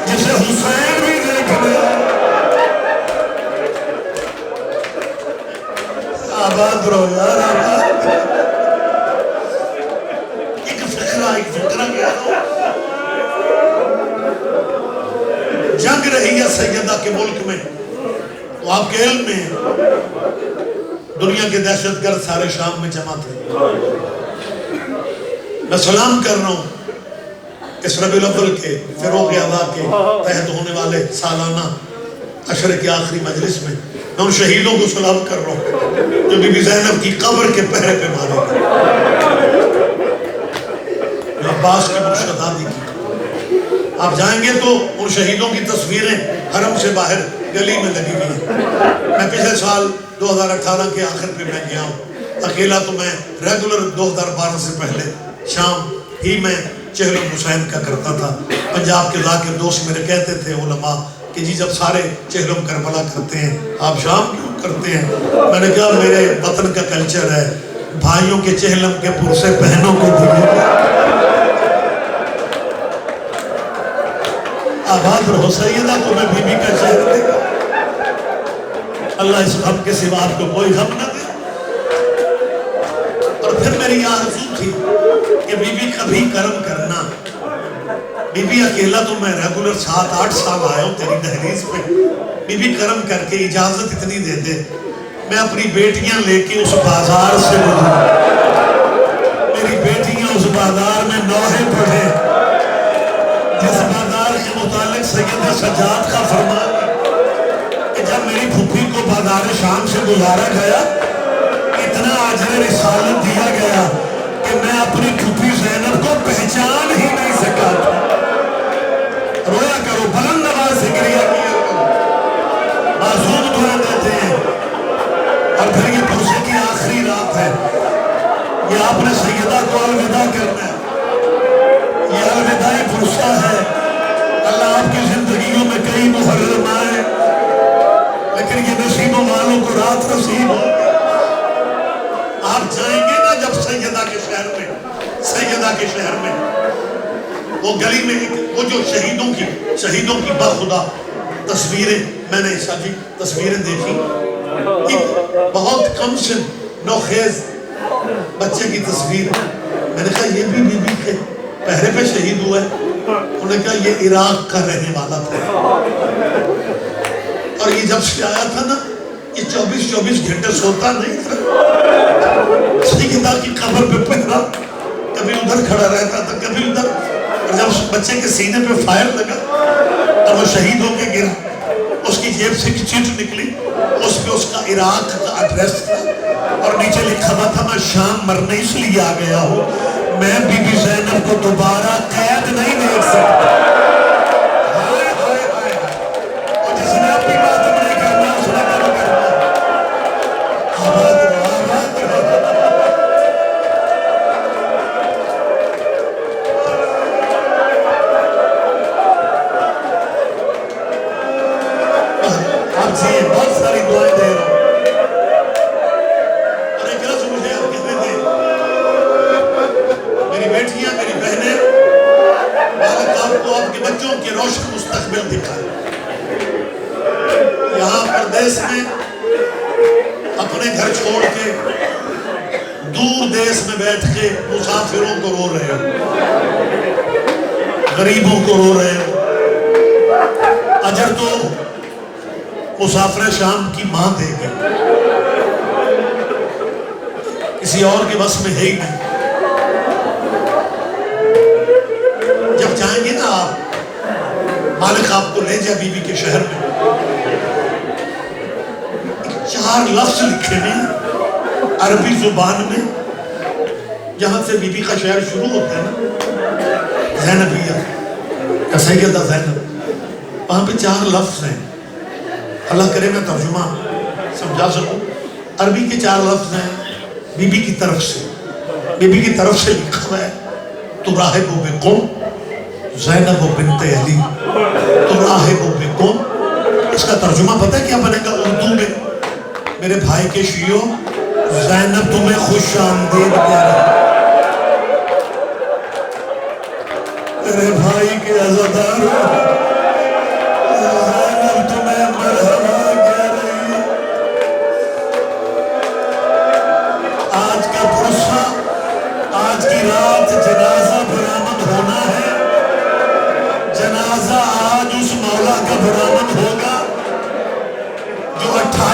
جسے حسین بھی دیکھنے آئے. آباد رہو یار, آباد. ایک فکرہ کیا جنگ رہی ہے سیدہ کے ملک میں, وہ آپ کے علم میں دنیا کے دہشت گرد سارے شام میں جمع تھے. میں سلام کر رہا ہوں اس ربیع الاول کے فروغ اعضاء کے تحت ہونے والے سالانہ عشرے کی آخری مجلس میں. میں ان شہیدوں کو سلام کر رہا ہوں جو بی بی زینب کی قبر کے پہرے پہ مارے گئے، جو عباس کی مرشدادی کی. آپ جائیں گے تو ان شہیدوں کی تصویریں حرم سے باہر گلی میں لگی ہوئی ہیں. میں پچھلے سال 2018 کے آخر پہ میں گیا ہوں اکیلا، تو میں ریگولر 2012 سے پہلے شام ہی میں چہلم حسین کا کرتا تھا. پنجاب کے ذاکر دوست میرے کہتے تھے علماء کہ جی جب سارے چہلم کربلا کرتے ہیں آپ شام کیوں کرتے ہیں؟ میں نے کہا میرے وطن کا کلچر ہے، بھائیوں کے چہلم کے پرسے بہنوں کے دلوں کے. آباد رہو سیدہ، تمہیں بی بی کا شہر دے گا. اللہ اس غم کے سوا آپ کو کوئی غم نہ دے. اور پھر میری آرزو تھی کہ بی بی کبھی کرم کرنا. بی بی اکیلا تو میں ریگولر 7-8 سال آیا ہوں تیری دہلیز پہ. بی بی کرم کر کے اجازت اتنی دے دے میں اپنی بیٹیاں لے کے اس بازار سے گزروں. میری بیٹیاں اس بازار میں نوحے پڑھے جس بازار کے متعلق سید سجاد کا فرمان ہے کہ جب میری پھوپھی کو بازار شام سے گزارا گیا اتنا اجر رسالت دیا گیا کہ میں اپنی پھوپھی زینب کو پہچان ہی نہیں سکا. رویا کرو، بلند آواز سے گریہ کیا کرو، معصوم دعا دیتے ہیں. اور پھر یہ پرسے کی آخری رات ہے، یہ آپ نے سیدہ کو الوداع کرنا ہے. یہ الوداعی پرسہ ہے. اللہ آپ کی زندگیوں میں کئی محرم آئے لیکن یہ نصیبوں والوں کو رات نصیب ہو. آپ جائیں گے نا جب سیدہ کے شہر میں، سیدہ کے شہر میں وہ گلی میں وہ جو شہیدوں کی بخدا تصویریں میں نے ساتھی تصویریں دیکھی. ایک بہت کم سن نوخیز بچے کی تصویر. میں نے کہا یہ بھی بی بی کے پہرے پہ شہید ہوا ہے. انہوں نے کہا یہ عراق کا رہنے والا تھا اور یہ جب سے آیا تھا نا یہ 24 گھنٹے سوتا نہیں تھا. سیدہ کی قبر پہ پہرا، کبھی ادھر کھڑا رہتا تھا کبھی ادھر. اور جب اس بچے کے سینے پہ فائر لگا اور وہ شہید ہو کے گرا، اس کی جیب سے ایک چٹ نکلی، اس پہ اس کا عراق کا ایڈریس تھا اور نیچے لکھا ہوا تھا میں شام مرنے اس لیے آ گیا ہوں، میں بی بی زینب کو دوبارہ قید نہیں دیکھ سکتا. اور جس نے اپنی بات نہیں کرنا اس نے کرنا بہت ساری دعائیں دے رہا ہوں. اور ایک لفظ مجھے آپ کہتے تھے میری بیٹیاں میری بہنیں مالک آپ کو آپ کے بچوں کے روشن مستقبل دکھائے. یہاں پردیس میں اپنے گھر چھوڑ کے دور دیس میں بیٹھ کے مسافروں کو رو رہے ہو، غریبوں کو رو رہے ہو. اجر تو مسافر شام کی ماں دے گی، کسی اور کے بس میں ہے ہی نہیں. جب جائیں گے نا آپ، مالک آپ کو لے جائے بی بی کے شہر میں، 4 لفظ لکھے ہیں عربی زبان میں جہاں سے بی بی کا شہر شروع ہوتا ہے نا، زینبیہ یا سیدہ زینب، وہاں پہ 4 لفظ ہیں. اللہ کرے میں ترجمہ سمجھا سکوں. عربی کے 4 لفظ ہیں بی بی کی طرف سے. بی بی کی طرف سے لکھا ہوا ہے تراحب بکم زینب بنت علی. تراحب بکم، اس کا ترجمہ پتہ ہے کیا بنے گا اردو میں؟ میرے بھائی کے شیعوں، زینب تمہیں خوش آمدید کہہ رہا ہے. میرے بھائی کے عزاداروں، آج کی رات جنازہ برآمد ہونا ہے. جنازہ آج اس مولا کا برآمد ہوگا جو